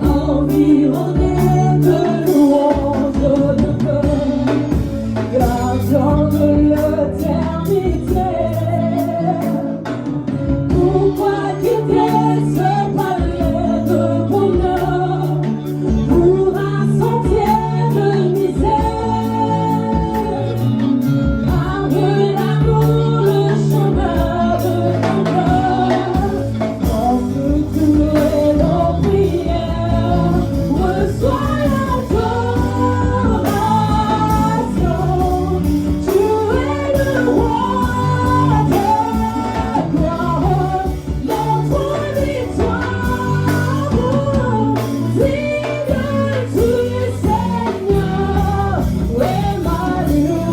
Environné de louanges de cœur, gardant de l'éternité. Pourquoi quitter ce palais de bonheur pour un sentier de misère? Parle l'amour, le chemin de ton cœur, offre tous nos prières, reçois l'adoration. Tu es le roi de gloire, notre victoire, digne du Seigneur, Emmanuel.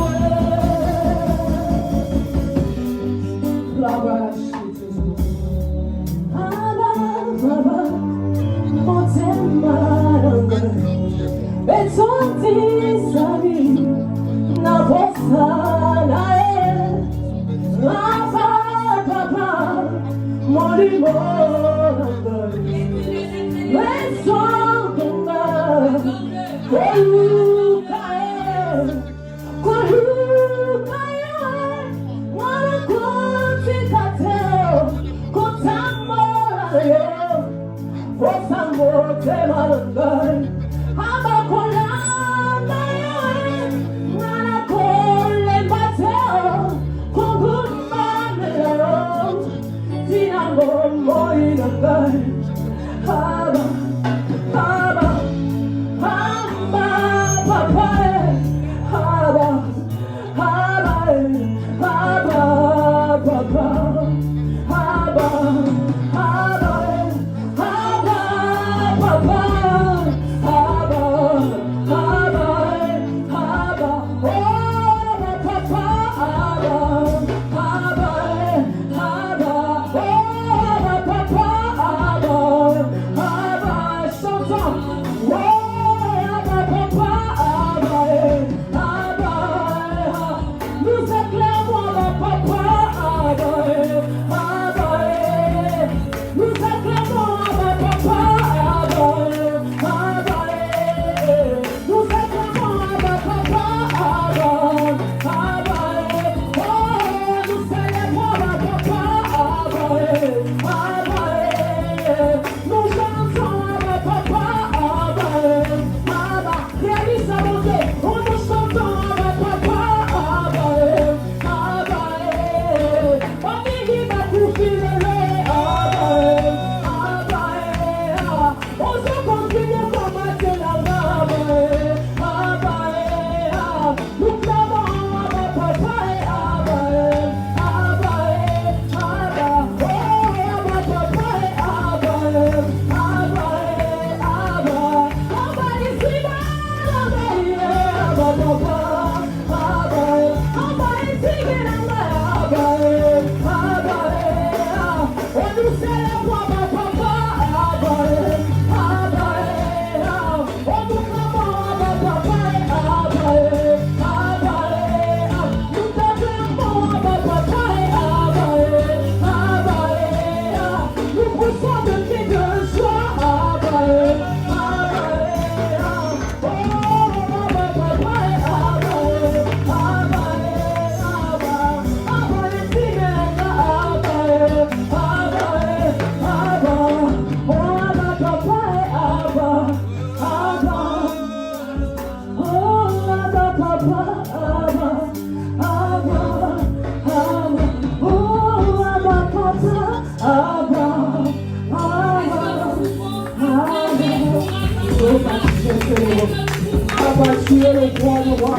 Tu es le roi de roi.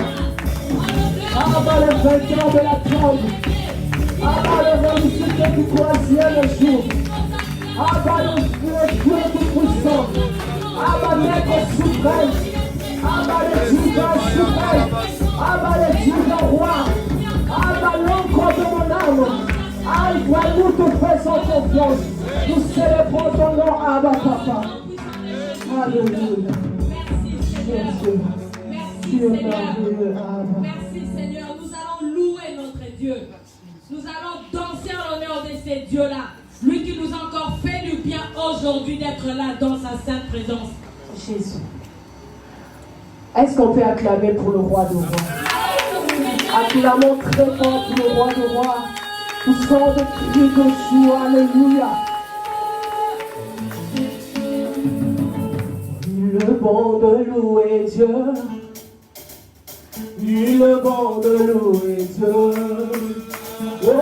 Abba le vainqueur de la tombe. Abba le ressuscité du troisième jour. Abba le Dieu tout-puissant. Abba maître suprême. Abba le divin suprême. Abba le divin roi. Abba l'encre de mon âme. Alpha, nous te faisons confiance. Nous célébrons ton nom, Abba Papa. Alléluia. Merci, Seigneur. Merci, Seigneur. Nous allons louer notre Dieu. dieux. Nous allons danser en l'honneur de ces dieux-là. Lui qui nous a encore fait du bien aujourd'hui d'être là dans sa sainte présence. Jésus. Est-ce qu'on peut acclamer pour le roi de rois? Acclamons très fort pour le roi de rois. Poussons des cris de joie. Alléluia. Il est bon de louer Dieu. Il est bon de louer Dieu. Oh,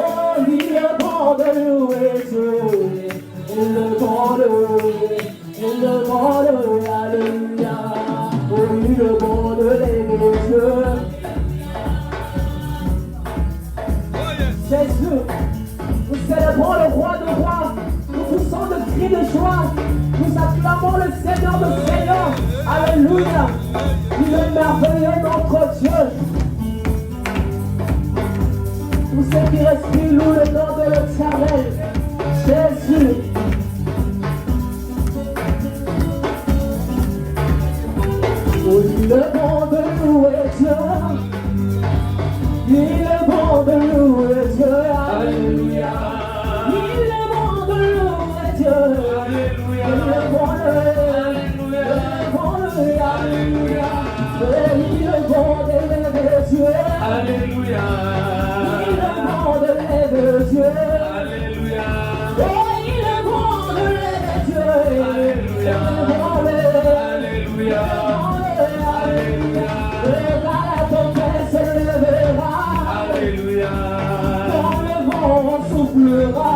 il est bon de louer Dieu. Il est bon de louer. Il est bon de louer. Alléluia. Oh, il est bon de l'aimer Dieu. Jésus, nous célébrons le roi de rois. Nous poussons de cris de joie. Nous acclamons le Seigneur de Seigneurs. Alléluia. Il est merveilleux notre Dieu. Tous ceux qui respirent louent le nom de l'Éternel. Jésus. Oh, il est bon de louer Dieu. Il est bon de louer Dieu. Alléluia. Il est bon de louer Dieu. Alléluia. Il est bon de Alléluia. Alléluia. Il est bon de lever Dieu. Alléluia. Il est bon de lever Dieu. Alléluia. Il est bon de lever Dieu. Alléluia. Alléluia. Alléluia. La tempête se lèvera. Alléluia. Quand le vent soufflera.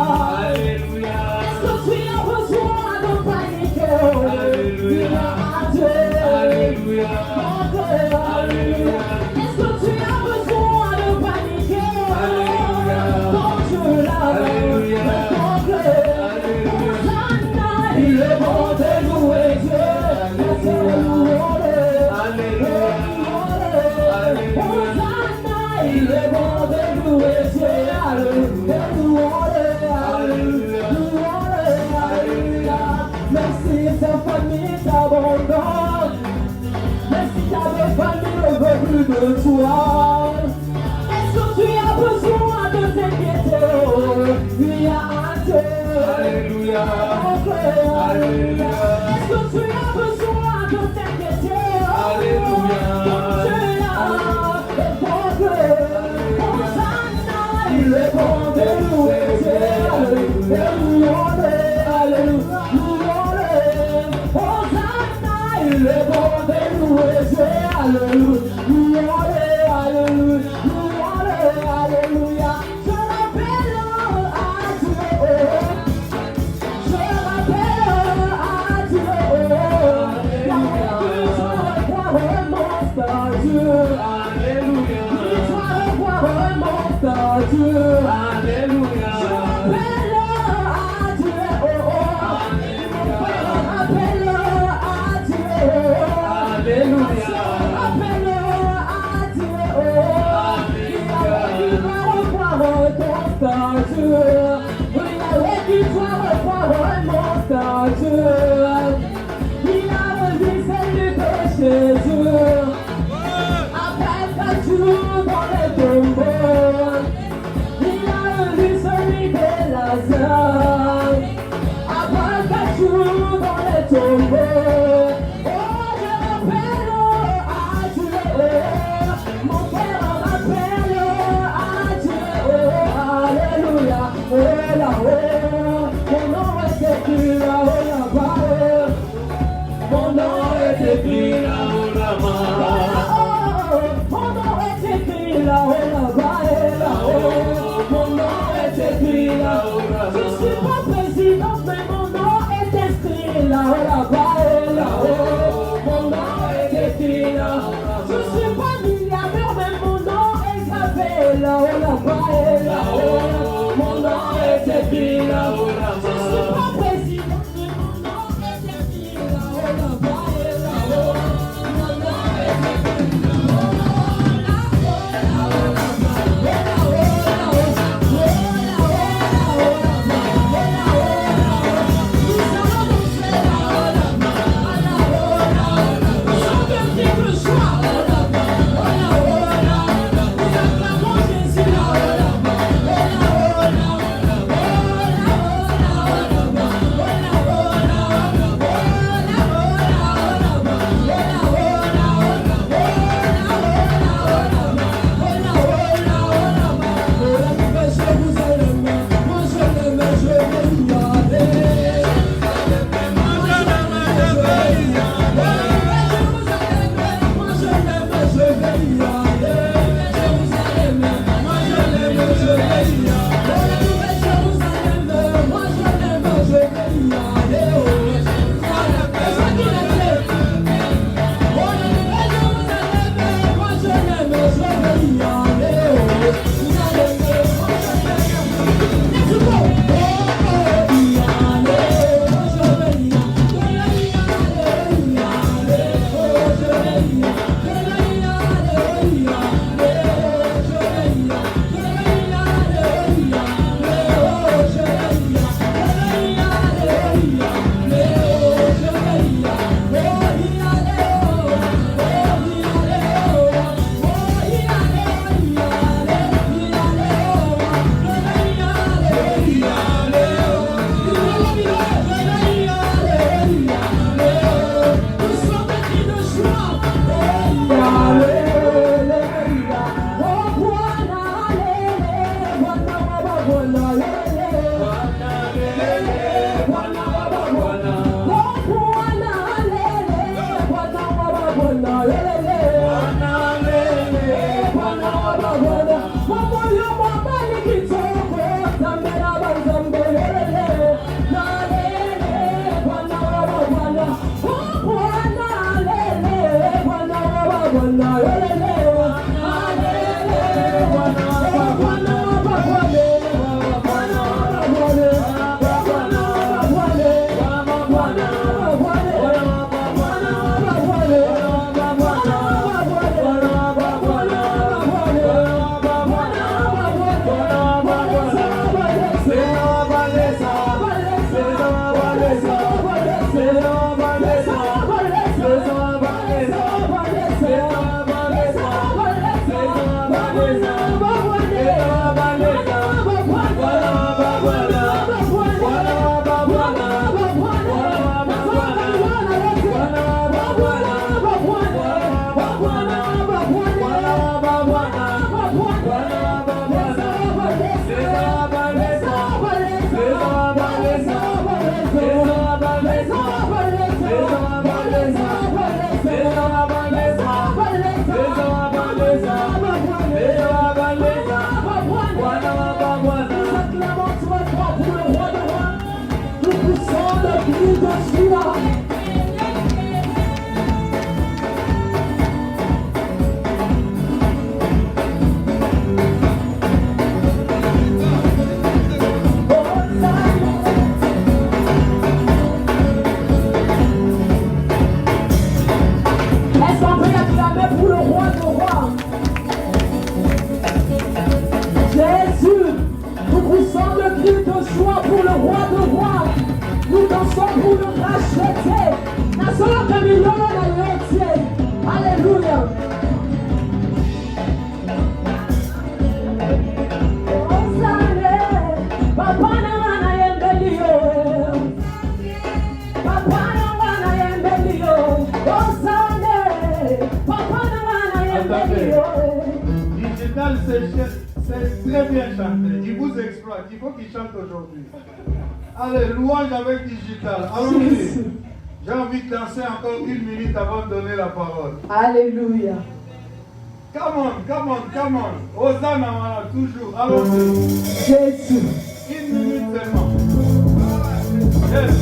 Alléluia. Est-ce que tu as besoin de paniquer? Alléluia. Alléluia. Alléluia. Est-ce que tu as besoin de paniquer? Alléluia. Quand tu l'as. Alléluia. Il est bon de louer Dieu. Il est bon de louer Dieu. Alléluia. Merci ta famille t'abandonne. Merci ta famille ne veut plus de toi. Est-ce que tu as besoin de t'inquiéter? Il y a un Dieu. Alléluia. Alléluia. Est-ce que tu as besoin de t'inquiéter? Alléluia. Il est bon de louer Dieu. Alléluia. Hosanna. Il est bon de louer Dieu. Alléluia. Alléluia. Je rappelle à Dieu. Je rappelle à Dieu. Alléluia. Dieu. Alléluia. Dieu. Alléluia. Je rappelle à Dieu. Rappelle à Dieu. Alléluia. Rappelle à Dieu. Il va revoir ton statut. Il va revoir mon statut. Il a revu celle du péché. Après ta tour dans les tombeaux. Il a revu celui de Lazare. Après ta tour dans les tombeaux. Oh, je rappelle à Dieu. Mon père rappelle à Dieu. Alléluia. Oh là-haut. Mon nom est écrit là-haut là-bas. Mon nom est écrit là-haut là-bas. Mon nom est écrit là-haut là-bas. Mon nom est écrit là-haut là-bas. Je suis pas président, mais mon nom est inscrit là-haut là-bas. Mon nom est écrit là-haut là-bas. Je suis pas milliardaire, mais mon nom est gravé là-haut là-bas. Mon nom est écrit là-haut là-bas. Je suis pas président, mais mon nom est écrit là-haut là-bas. Mon nom est écrit là-haut là-bas. cri de joie pour le roi de rois. Nous dansons pour le racheter. Nasola Camillon la Yotier. Alléluia. Papa na yembelio. Papa na yembelio. Osane. Papa na yembelio. Digital, c'est très bien chanté. Il vous exploite. Il faut qu'il chante aujourd'hui. Allez, louange avec Digital. Allons-y. J'ai envie de danser encore 1 minute avant de donner la parole. Alléluia. Come on, come on, come on. Hosanna, voilà, toujours. Allons-y. Jésus. 1 minute seulement. Yes.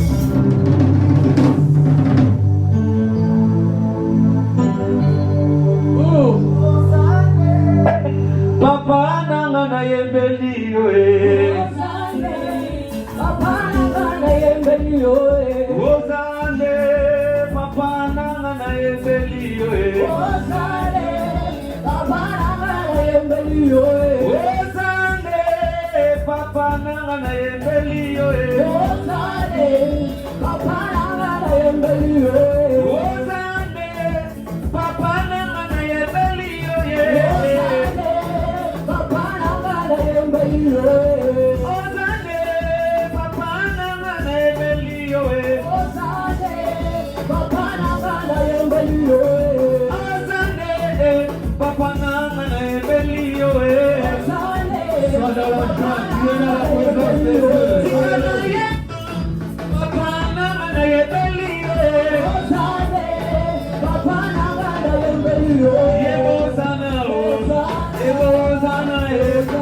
Papa nanga na yembeli yo Papa nanga na yembeli yo Ozale papa nanga na yembeli yo Ozale papa nanga na yembeli yo Ozale papa nanga na yembeli yo Ozale papa nanga na yembeli yo Ozale papa nanga na yembeli yo Papa nanga na yembeli yo Ozale papa nanga na yembeli yo Ozale papa nanga na yembeli yo Ozale papa nanga na yembeli yo Sois dans la joie, tu es dans la présence de Dieu. Papa nanga na yembeli yo Papa nanga na yembeli yo Yebozana o Yebozana Yebozana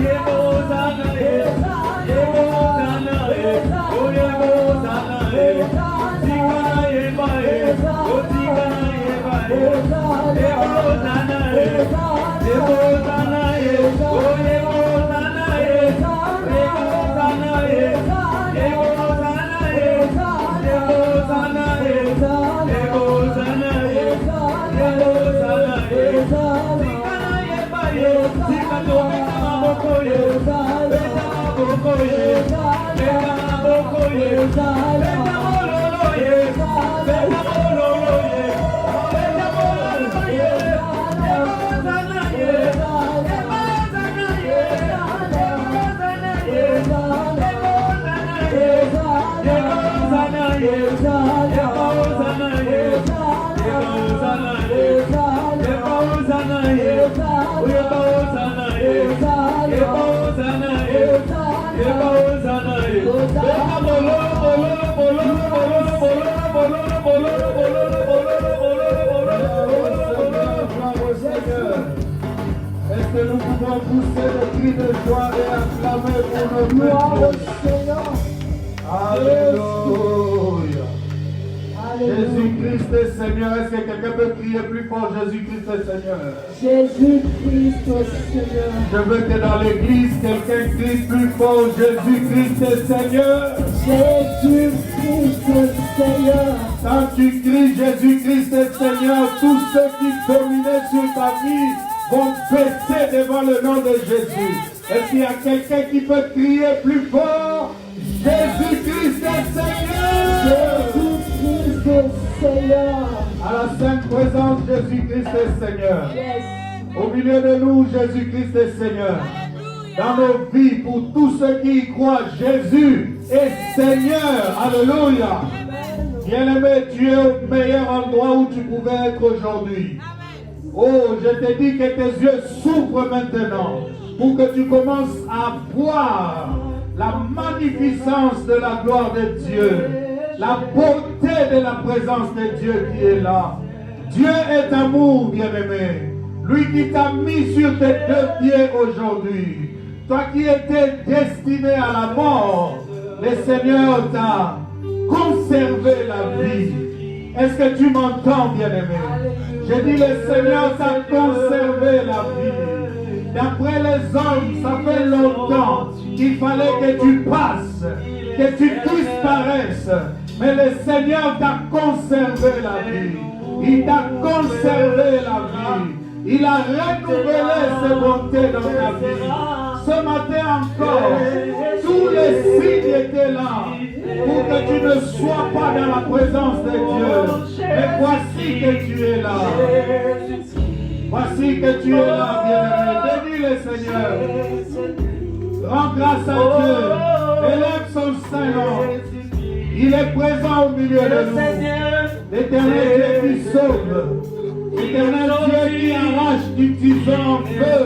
Yebozana Yebozana O Yebozana Tika yeba O tika yeba Yebozana Yebozana O Yebozana Yebozana Est-ce que nous pouvons pousser le cri de joie et acclamer pour notre Gloire au Dieu? Seigneur. Alléluia. Alléluia. Jésus-Christ est Seigneur. Est-ce que quelqu'un peut crier plus fort? Jésus-Christ est Seigneur. Jésus-Christ au Seigneur. Je veux que dans l'église, quelqu'un crie plus fort. Jésus-Christ est Seigneur. Jésus-Christ au Seigneur. Quand tu cries Jésus-Christ est Seigneur, tous ceux qui dominaient sur ta vie vont baisser devant le nom de Jésus. Est-ce qu'il y a quelqu'un qui peut crier plus fort? Jésus-Christ est Seigneur. Jésus-Christ au Seigneur. À la sainte présence, Jésus-Christ est Seigneur. Yes. Au milieu de nous, Jésus-Christ est Seigneur. Dans nos vies, pour tous ceux qui y croient, Jésus est Seigneur. Alléluia. Bien-aimé, tu es au meilleur endroit où tu pouvais être aujourd'hui. Oh, je te dis que tes yeux s'ouvrent maintenant pour que tu commences à voir la magnificence de la gloire de Dieu, la beauté de la présence de Dieu qui est là. Dieu est amour, bien-aimé. Lui qui t'a mis sur tes 2 pieds aujourd'hui. Toi qui étais destiné à la mort, le Seigneur t'a conservé la vie. Est-ce que tu m'entends, bien-aimé? Je dis, le Seigneur t'a conservé la vie. D'après les hommes, ça fait longtemps qu'il fallait que tu passes, que tu disparaisses. Mais le Seigneur t'a conservé la vie. Il t'a conservé la vie. Il a renouvelé ses bontés dans ta vie. Ce matin encore, tous les signes étaient là pour que tu ne sois pas dans la présence de Dieu. Mais voici que tu es là. Voici que tu es là, bien-aimé. Bénis le Seigneur. Rends grâce à Dieu. Élève son Saint-Nom. Il est présent au milieu de nous. L'éternel Dieu qui sauve. L'éternel Dieu qui arrache du tison en feu.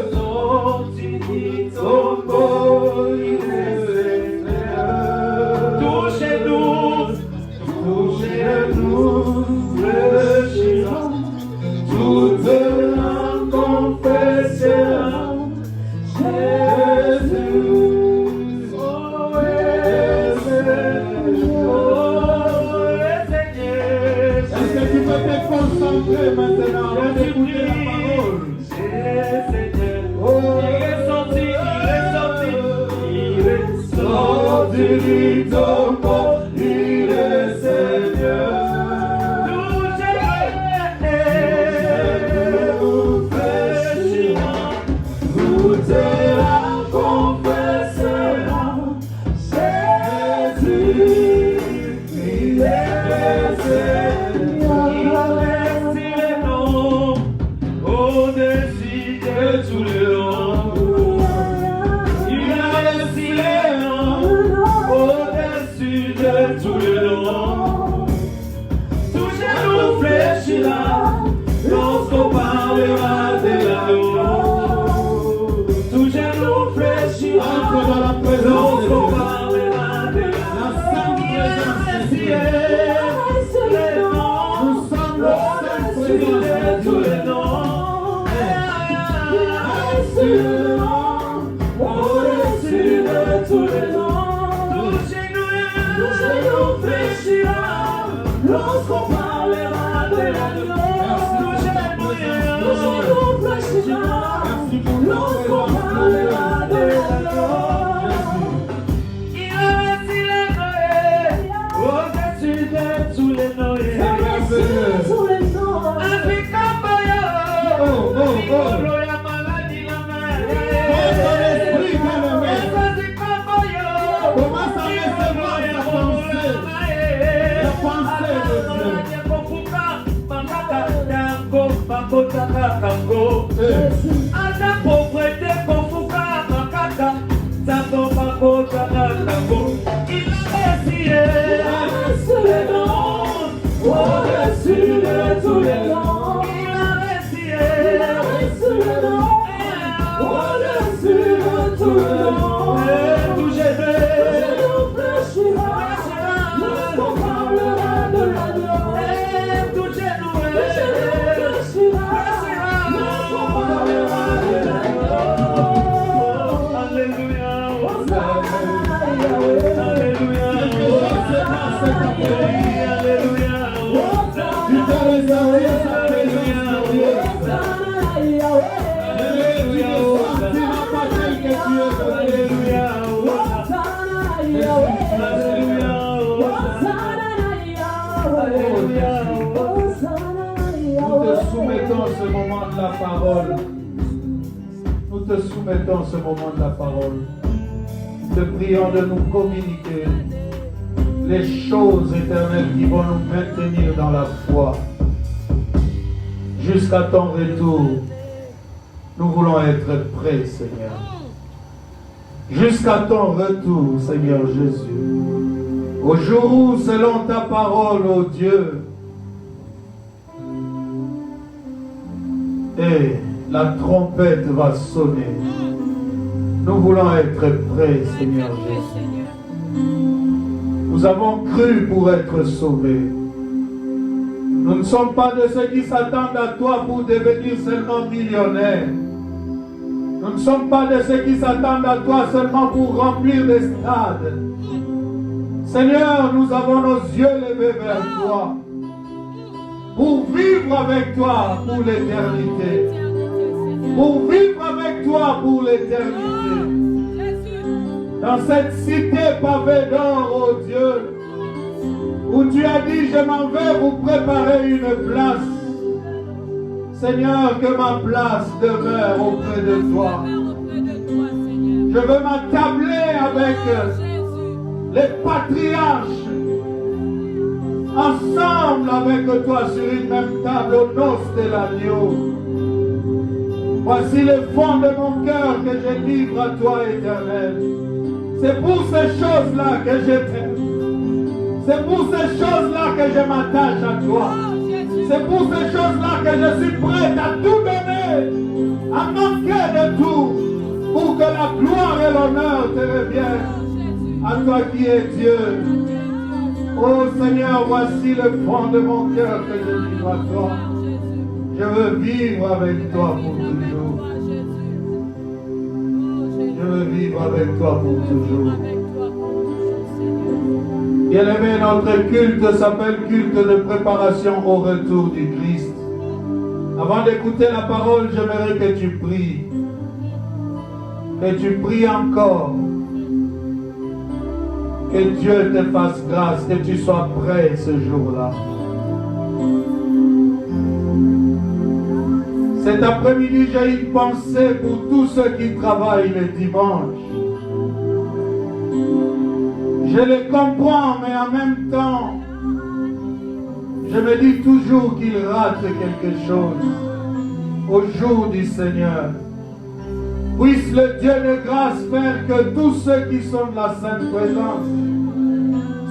Touchez-nous, le Shiva. Toute langue confessera Jésus. Oh, est-ce que tu peux te concentrer maintenant à écouter la parole? Il est sorti, il est Seigneur. Toute langue confessera Jésus, il est Seigneur. Il a laissé les noms au-dessus de tous les noms. Il a laissé les noms au-dessus de tous les noms. Tout genou fléchira lorsqu'on parlera de l'agneau. Tout genou fléchira lorsqu'on parlera de l'agneau. Il a laissé les noms au-dessus de tous les noms. Au-dessus de tous les noms. Tout genou fléchira lorsqu'on parlera de l'agneau. Tout genou fléchira lorsqu'on parlera de l'agneau. Il a laissé les noyés au-dessus de tous les noyés. Avec un maillot, la maladie, la commence à recevoir la pensée de Dieu. Ada pauvreté kofuka makaka, tato pakota nakako. Il a laissé les noms au-dessus de tous les noms. Il a laissé les noms au-dessus de tous les noms. Tout genou fléchira lorsqu'on parlera de l'agneau. Tout genou fléchira lorsqu'on parlera de l'agneau. Alléluia, alléluia, alléluia. Tu t'es réservé sa présence, Dieu. Tu ne sentiras pas tel que tu es. Alléluia, alléluia. Nous te soumettons ce moment de la parole. Nous te soumettons ce moment de la parole. Te prions de nous communiquer les choses éternelles qui vont nous maintenir dans la foi. Jusqu'à ton retour, nous voulons être prêts, Seigneur. Jusqu'à ton retour, Seigneur Jésus. Au jour où, selon ta parole, ô Dieu, et la trompette va sonner. Nous voulons être prêts, Seigneur Jésus. Nous avons cru pour être sauvés. Nous ne sommes pas de ceux qui s'attendent à toi pour devenir seulement millionnaires. Nous ne sommes pas de ceux qui s'attendent à toi seulement pour remplir des stades. Seigneur, nous avons nos yeux levés vers toi pour vivre avec toi pour l'éternité. Pour vivre avec toi pour l'éternité. Dans cette cité pavée d'or, ô Dieu, où tu as dit, je m'en vais vous préparer une place. Seigneur, que ma place demeure auprès de toi. Je Je veux m'attabler avec les patriarches, ensemble avec toi sur une même table aux noces de l'agneau. Voici le fond de mon cœur que je livre à toi, Éternel. C'est pour ces choses-là que je t'aime. C'est pour ces choses-là que je m'attache à toi. C'est pour ces choses-là que je suis prêt à tout donner, à manquer de tout, pour que la gloire et l'honneur te reviennent à toi qui es Dieu. Oh Seigneur, voici le fond de mon cœur que je livre à toi. Je veux vivre avec toi pour toujours. Je veux vivre avec toi pour toujours. Bien-aimé, notre culte s'appelle culte de préparation au retour du Christ. Avant d'écouter la parole, j'aimerais que tu pries. Que tu pries encore. Que Dieu te fasse grâce, que tu sois prêt ce jour-là. Cet après-midi, j'ai une pensée pour tous ceux qui travaillent le dimanche. Je les comprends, mais en même temps, je me dis toujours qu'ils ratent quelque chose au jour du Seigneur. Puisse le Dieu de grâce faire que tous ceux qui sont de la Sainte Présence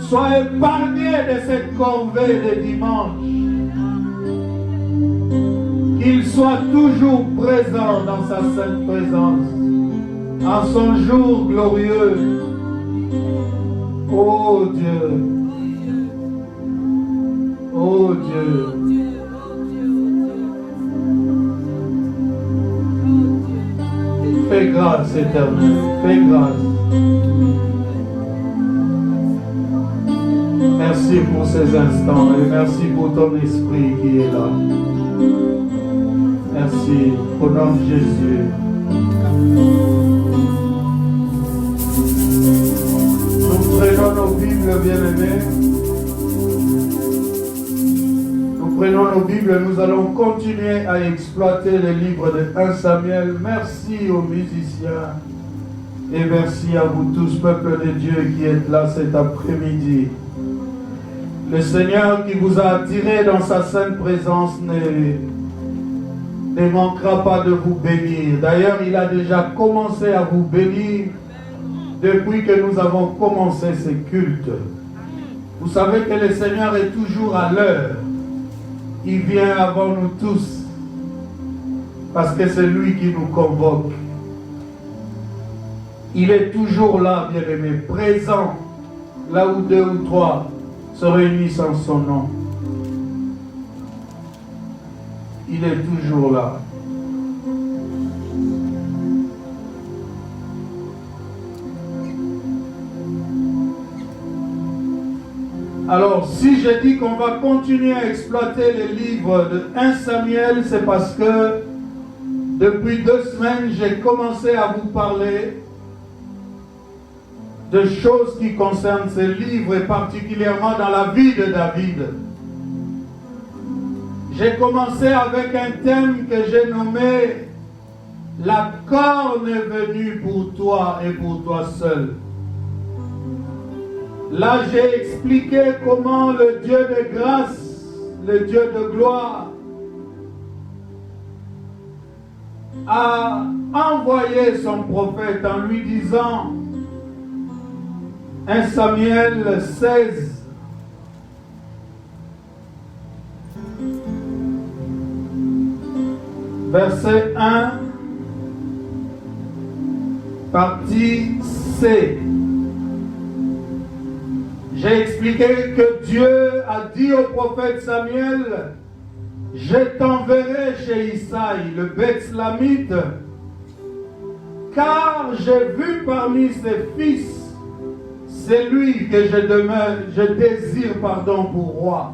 soient épargnés de cette corvée de dimanche. Qu'ils soient toujours présents dans sa Sainte Présence, en son jour glorieux. Oh Dieu, oh Dieu, fais grâce éternelle, fais grâce. Merci pour ces instants et merci pour ton esprit qui est là. Merci au nom de Jésus. Nous prenons nos Bibles, bien-aimés. Nous prenons nos Bibles, nous allons continuer à exploiter le livre de 1 Samuel. Merci aux musiciens et merci à vous tous, peuple de Dieu, qui êtes là cet après-midi. Le Seigneur qui vous a attiré dans sa sainte présence ne manquera pas de vous bénir. D'ailleurs, il a déjà commencé à vous bénir depuis que nous avons commencé ce culte. Vous savez que le Seigneur est toujours à l'heure. Il vient avant nous tous parce que c'est lui qui nous convoque. Il est toujours là, bien-aimé, présent là où 2 ou 3 se réunissent en son nom. Il est toujours là. Alors, si je dis qu'on va continuer à exploiter les livres de 1 Samuel, c'est parce que depuis 2 semaines, j'ai commencé à vous parler de choses qui concernent ces livres et particulièrement dans la vie de David. J'ai commencé avec un thème que j'ai nommé « La corne est venue pour toi et pour toi seul ». Là, j'ai expliqué comment le Dieu de grâce, le Dieu de gloire, a envoyé son prophète en lui disant, 1 Samuel 16, verset 1, partie C. J'ai expliqué que Dieu a dit au prophète Samuel, je t'enverrai chez Isaïe, le Bethléemite, car j'ai vu parmi ses fils celui que je désire pour roi.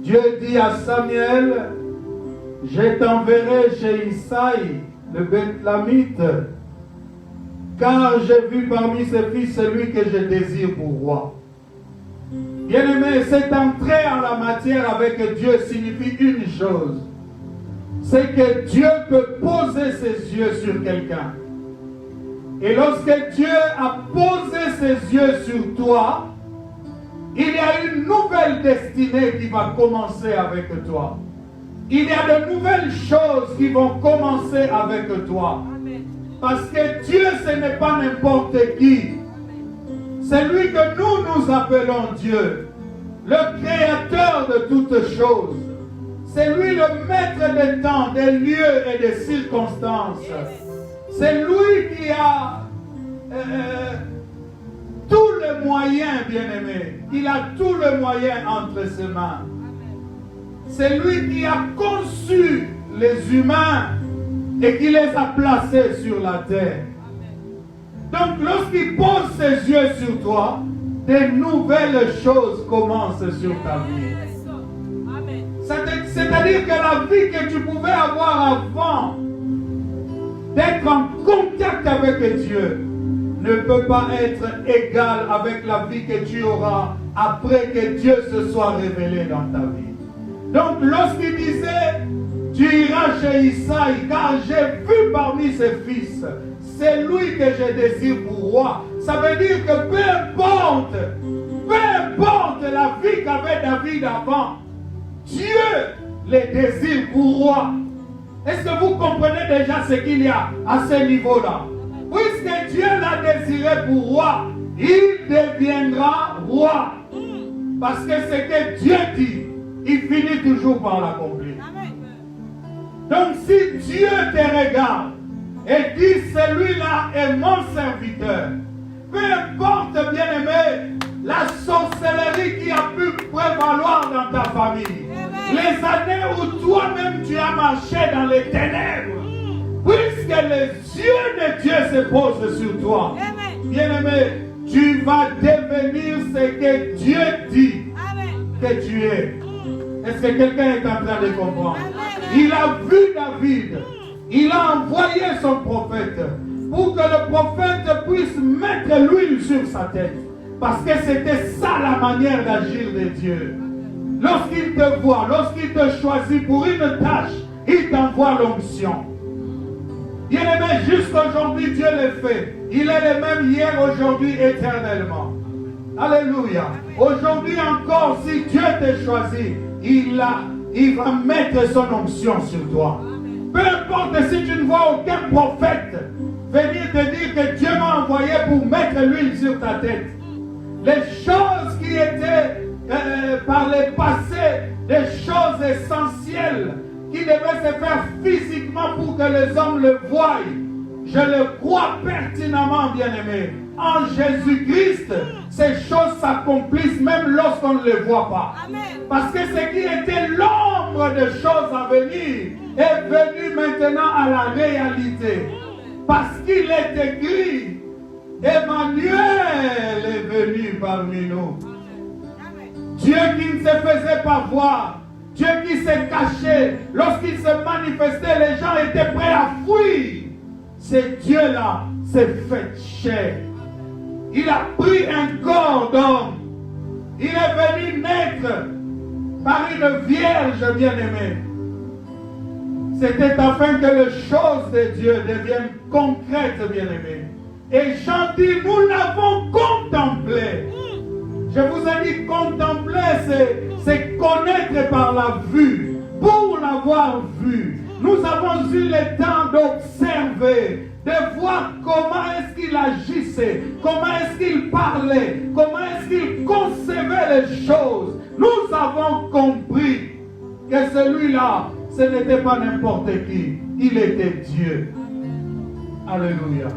Dieu dit à Samuel, je t'enverrai chez Isaïe, le Bethléemite, car j'ai vu parmi ses fils celui que je désire pour roi. Bien-aimé, cette entrée en la matière avec Dieu signifie une chose. C'est que Dieu peut poser ses yeux sur quelqu'un. Et lorsque Dieu a posé ses yeux sur toi, il y a une nouvelle destinée qui va commencer avec toi. Il y a de nouvelles choses qui vont commencer avec toi. Parce que Dieu, ce n'est pas n'importe qui. C'est lui que nous appelons Dieu, le créateur de toutes choses. C'est lui le maître des temps, des lieux et des circonstances. C'est lui qui a tous les moyens, bien-aimés. Il a tous les moyens entre ses mains. C'est lui qui a conçu les humains et qui les a placés sur la terre. Donc lorsqu'il pose ses yeux sur toi, des nouvelles choses commencent sur ta vie. C'est-à-dire que la vie que tu pouvais avoir avant d'être en contact avec Dieu ne peut pas être égale avec la vie que tu auras après que Dieu se soit révélé dans ta vie. Donc lorsqu'il disait, tu iras chez Isaïe, car j'ai vu parmi ses fils, c'est lui que je désire pour roi. Ça veut dire que peu importe la vie qu'avait David avant, Dieu les désire pour roi. Est-ce que vous comprenez déjà ce qu'il y a à ce niveau-là? Puisque Dieu l'a désiré pour roi, il deviendra roi. Parce que ce que Dieu dit, il finit toujours par l'accomplir. Donc si Dieu te regarde et dit, celui-là est mon serviteur, peu importe, bien-aimé, la sorcellerie qui a pu prévaloir dans ta famille, les années où toi-même tu as marché dans les ténèbres, puisque les yeux de Dieu se posent sur toi, bien-aimé, tu vas devenir ce que Dieu dit que tu es. Est-ce que quelqu'un est en train de comprendre? Il a vu David, il a envoyé son prophète pour que le prophète puisse mettre l'huile sur sa tête. Parce que c'était ça la manière d'agir de Dieu. Lorsqu'il te voit, lorsqu'il te choisit pour une tâche, il t'envoie l'onction. Bien-aimé, jusqu'aujourd'hui, Dieu le fait. Il est le même hier, aujourd'hui, éternellement. Alléluia. Aujourd'hui encore, si Dieu t'a choisi, il va mettre son onction sur toi. Peu importe si tu ne vois aucun prophète venir te dire que Dieu m'a envoyé pour mettre l'huile sur ta tête. Les choses qui étaient par le passé, des choses essentielles qui devaient se faire physiquement pour que les hommes le voient. Je le crois pertinemment, bien-aimé. En Jésus-Christ, ces choses s'accomplissent même lorsqu'on ne les voit pas. Amen. Parce que ce qui était l'ombre de choses à venir est venu maintenant à la réalité. Parce qu'il est écrit, Emmanuel est venu parmi nous. Dieu qui ne se faisait pas voir, Dieu qui s'est caché, lorsqu'il se manifestait, les gens étaient prêts à fuir. Ce Dieu-là s'est fait chair. Il a pris un corps d'homme. Il est venu naître par une vierge bien-aimée. C'était afin que les choses de Dieu deviennent concrètes, bien-aimés. Et Jean dit, nous l'avons contemplé. Je vous ai dit, contempler, c'est connaître par la vue. Pour l'avoir vu, nous avons eu le temps d'observer, de voir comment est-ce qu'il agissait, comment est-ce qu'il parlait, comment est-ce qu'il concevait les choses. Nous avons compris que celui-là, ce n'était pas n'importe qui, il était Dieu. Alléluia.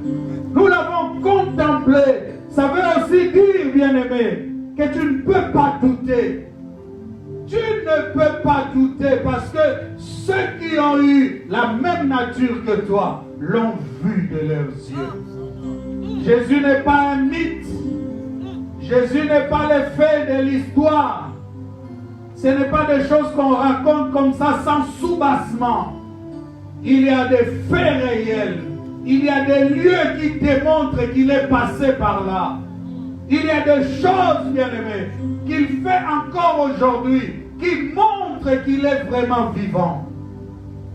Nous l'avons contemplé. Ça veut aussi dire, bien-aimé, que tu ne peux pas douter. Tu ne peux pas douter parce que ceux qui ont eu la même nature que toi l'ont vu de leurs yeux. Jésus n'est pas un mythe. Jésus n'est pas le fait de l'histoire. Ce n'est pas des choses qu'on raconte comme ça sans soubassement. Il y a des faits réels. Il y a des lieux qui démontrent qu'il est passé par là. Il y a des choses, bien-aimés, qu'il fait encore aujourd'hui, qui montrent qu'il est vraiment vivant.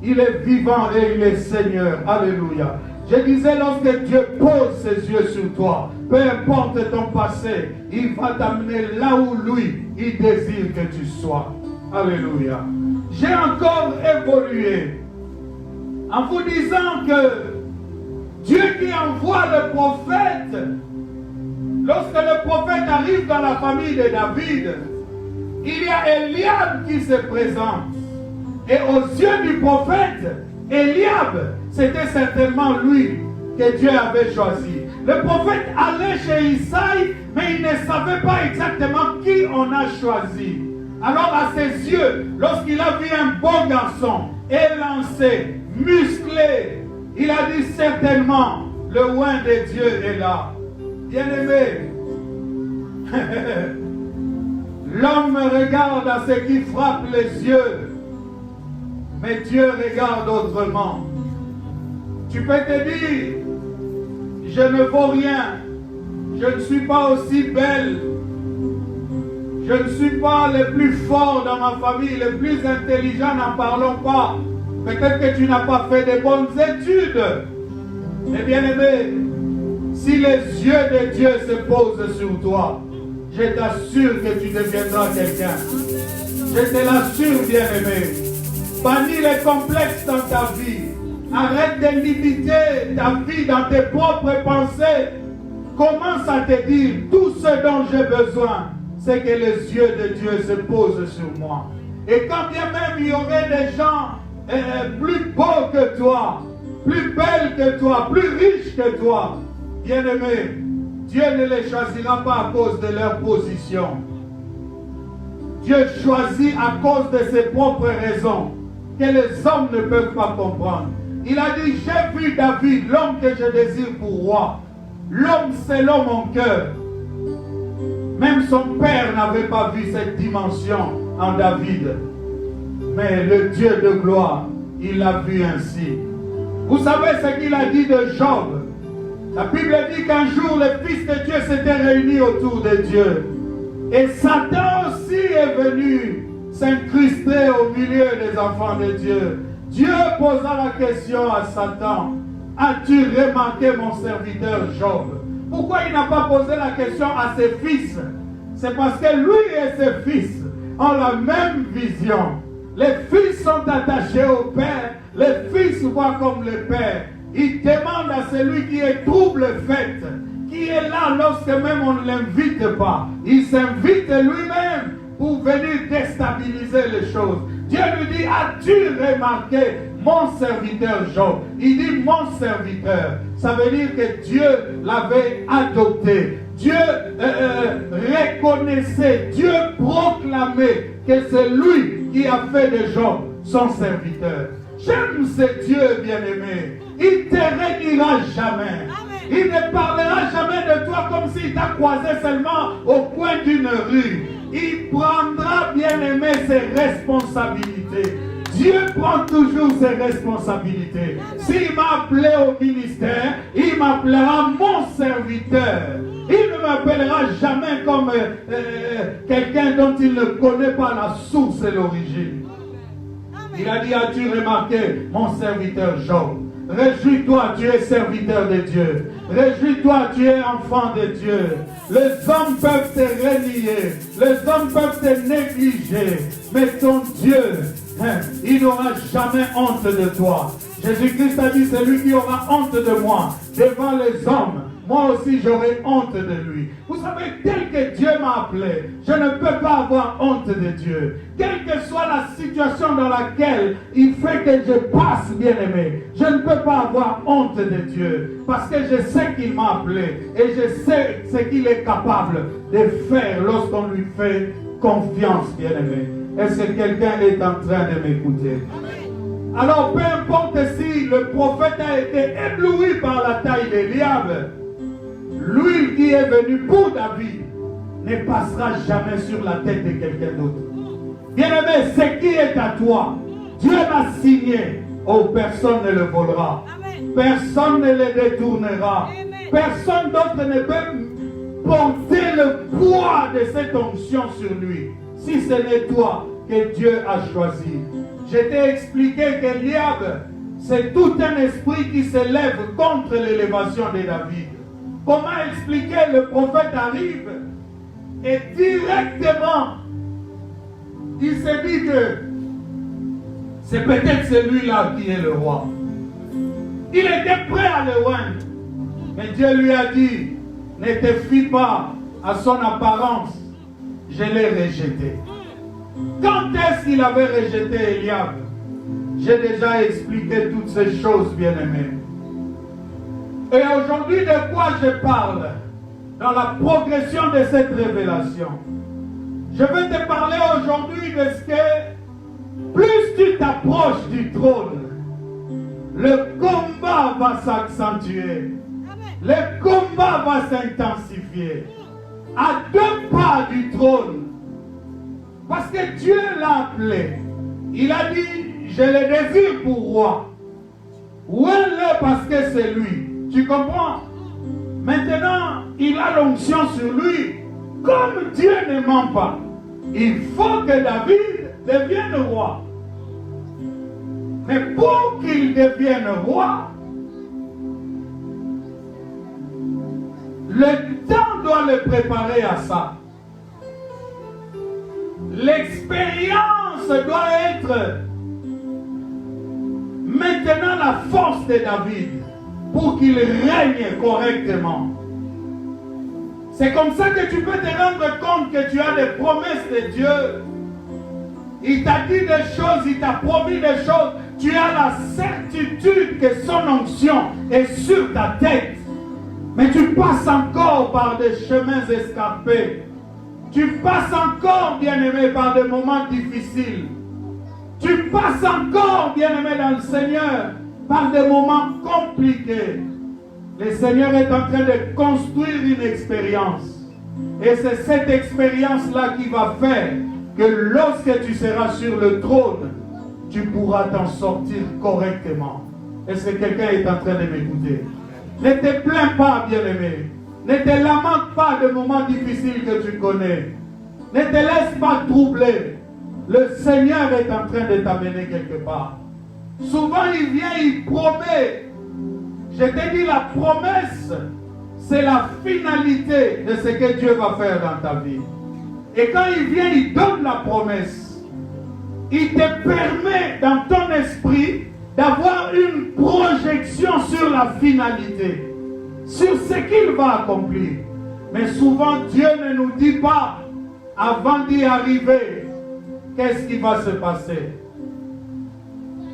Il est vivant et il est Seigneur. Alléluia. Je disais, lorsque Dieu pose ses yeux sur toi, peu importe ton passé, il va t'amener là où lui, il désire que tu sois. Alléluia. J'ai encore évolué en vous disant que Dieu qui envoie le prophète, lorsque le prophète arrive dans la famille de David, il y a Eliab qui se présente. Et aux yeux du prophète, Eliab, c'était certainement lui que Dieu avait choisi. Le prophèt allait chez Isaïe, mais il ne savait pas exactement qui on a choisi. Alors à ses yeux, lorsqu'il a vu un beau garçon, élancé, musclé, il a dit certainement, le oint de Dieu est là. Bien-aimé, l'homme regarde à ce qui frappe les yeux, mais Dieu regarde autrement. Tu peux te dire, je ne vaux rien, je ne suis pas aussi belle, je ne suis pas le plus fort dans ma famille, le plus intelligent, n'en parlons pas. Peut-être que tu n'as pas fait de bonnes études. Mais bien aimé, si les yeux de Dieu se posent sur toi, je t'assure que tu deviendras quelqu'un. Je te l'assure, bien aimé. Bannis les complexes dans ta vie. Arrête de limiter ta vie dans tes propres pensées. Commence à te dire, tout ce dont j'ai besoin, c'est que les yeux de Dieu se posent sur moi. Et quand bien même il y aurait des gens plus beaux que toi, plus belles que toi, plus riches que toi, bien-aimé, Dieu ne les choisira pas à cause de leur position. Dieu choisit à cause de ses propres raisons que les hommes ne peuvent pas comprendre. Il a dit, j'ai vu David, l'homme que je désire pour roi. L'homme selon mon cœur. Même son père n'avait pas vu cette dimension en David. Mais le Dieu de gloire, il l'a vu ainsi. Vous savez ce qu'il a dit de Job? La Bible dit qu'un jour, les fils de Dieu s'étaient réunis autour de Dieu. Et Satan aussi est venu s'incruster au milieu des enfants de Dieu. Dieu posa la question à Satan, as-tu remarqué mon serviteur Job? Pourquoi il n'a pas posé la question à ses fils? C'est parce que lui et ses fils ont la même vision. Les fils sont attachés au Père, les fils voient comme le Père. Ils demandent à celui qui est trouble fait, qui est là lorsque même on ne l'invite pas. Il s'invite lui-même pour venir déstabiliser les choses. Dieu lui dit, as-tu remarqué mon serviteur Job? Il dit mon serviteur. Ça veut dire que Dieu l'avait adopté. Dieu reconnaissait, Dieu proclamait que c'est lui qui a fait de Job son serviteur. J'aime ce Dieu bien-aimé. Il ne te réunira jamais. Il ne parlera jamais de toi comme s'il t'a croisé seulement au coin d'une rue. Il prendra, bien-aimé, ses responsabilités. Dieu prend toujours ses responsabilités. S'il m'a appelé au ministère, il m'appellera mon serviteur. Il ne m'appellera jamais comme quelqu'un dont il ne connaît pas la source et l'origine. Il a dit, as-tu remarqué mon serviteur Job? Réjouis-toi, tu es serviteur de Dieu. Réjouis-toi, tu es enfant de Dieu. Les hommes peuvent te renier. Les hommes peuvent te négliger. Mais ton Dieu, il n'aura jamais honte de toi. Jésus-Christ a dit, c'est lui qui aura honte de moi devant les hommes. Moi aussi j'aurai honte de lui. Vous savez, tel que Dieu m'a appelé, je ne peux pas avoir honte de Dieu. Quelle que soit la situation dans laquelle il fait que je passe, bien-aimé, je ne peux pas avoir honte de Dieu. Parce que je sais qu'il m'a appelé et je sais ce qu'il est capable de faire lorsqu'on lui fait confiance, bien-aimé. Est-ce que quelqu'un est en train de m'écouter? Alors, peu importe si le prophète a été ébloui par la taille d'Eliab, l'huile qui est venue pour David ne passera jamais sur la tête de quelqu'un d'autre. Bien-aimé, ce qui est à toi, Dieu l'a signé. Oh, personne ne le volera. Personne ne le détournera. Personne d'autre ne peut porter le poids de cette onction sur lui. Si ce n'est toi que Dieu a choisi. je t'ai expliqué que l'Eliab, c'est tout un esprit qui s'élève contre l'élévation de David. Comment expliquer? Le prophète arrive et directement, il se dit que c'est peut-être celui-là qui est le roi. Il était prêt à le oindre. Mais Dieu lui a dit, ne te fie pas à son apparence, je l'ai rejeté. Quand est-ce qu'il avait rejeté Eliab? J'ai déjà expliqué toutes ces choses, bien-aimés. Et aujourd'hui, de quoi je parle dans la progression de cette révélation? Je vais te parler aujourd'hui de ce que plus tu t'approches du trône, le combat va s'accentuer. Le combat va s'intensifier. À 2 pas du trône. Parce que Dieu l'a appelé. Il a dit, je le désire pour roi. Ouais-le parce que c'est lui. Tu comprends? Maintenant, il a l'onction sur lui. Comme Dieu ne ment pas, il faut que David devienne roi. Mais pour qu'il devienne roi, le temps doit le préparer à ça. L'expérience doit être maintenant la force de David pour qu'il règne correctement. C'est comme ça que tu peux te rendre compte que tu as des promesses de Dieu. Il t'a dit des choses, il t'a promis des choses. Tu as la certitude que son onction est sur ta tête. Mais tu passes encore par des chemins escarpés. Tu passes encore, bien-aimé, par des moments difficiles. Tu passes encore, bien-aimé, dans le Seigneur, par des moments compliqués. Le Seigneur est en train de construire une expérience. Et c'est cette expérience-là qui va faire que lorsque tu seras sur le trône, tu pourras t'en sortir correctement. Est-ce que quelqu'un est en train de m'écouter? Ne te plains pas, bien-aimé. Ne te lamente pas de moments difficiles que tu connais. Ne te laisse pas troubler. Le Seigneur est en train de t'amener quelque part. Souvent, il vient, il promet. Je t'ai dit, la promesse, c'est la finalité de ce que Dieu va faire dans ta vie. Et quand il vient, il donne la promesse. Il te permet, dans ton esprit, d'avoir une projection sur la finalité, sur ce qu'il va accomplir. Mais souvent, Dieu ne nous dit pas, avant d'y arriver, qu'est-ce qui va se passer.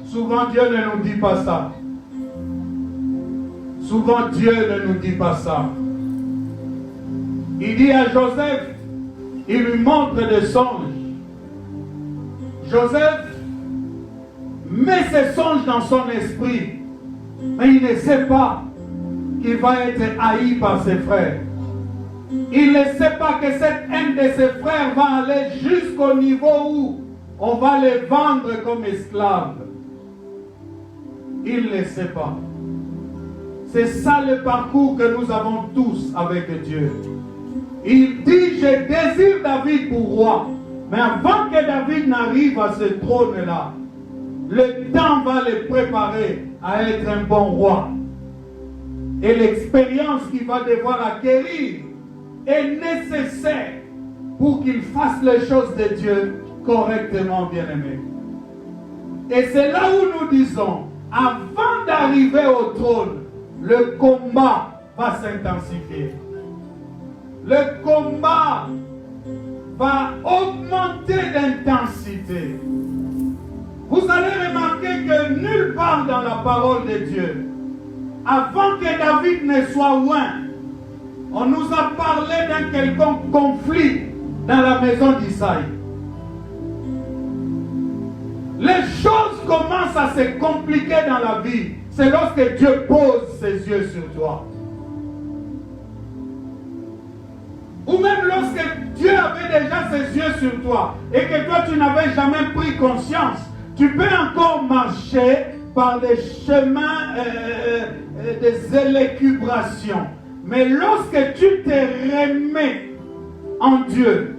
Souvent, Dieu ne nous dit pas ça. Souvent, Dieu ne nous dit pas ça. Il dit à Joseph, il lui montre des songes. Joseph met ses songes dans son esprit, mais il ne sait pas qu'il va être haï par ses frères. Il ne sait pas que cette haine de ses frères va aller jusqu'au niveau où on va les vendre comme esclaves. Il ne sait pas. C'est ça le parcours que nous avons tous avec Dieu. Il dit, je désire David pour roi. Mais avant que David n'arrive à ce trône-là, le temps va le préparer à être un bon roi. Et l'expérience qu'il va devoir acquérir est nécessaire pour qu'il fasse les choses de Dieu correctement, bien-aimé. Et c'est là où nous disons, avant d'arriver au trône, le combat va s'intensifier. Le combat va augmenter d'intensité. Vous allez remarquer que nulle part dans la parole de Dieu, avant que David ne soit oint, on nous a parlé d'un quelconque conflit dans la maison d'Isaïe. Les choses commencent à se compliquer dans la vie. C'est lorsque Dieu pose ses yeux sur toi. Ou même lorsque Dieu avait déjà ses yeux sur toi et que toi tu n'avais jamais pris conscience, tu peux encore marcher par des chemins, des élucubrations. Mais lorsque tu te remets en Dieu,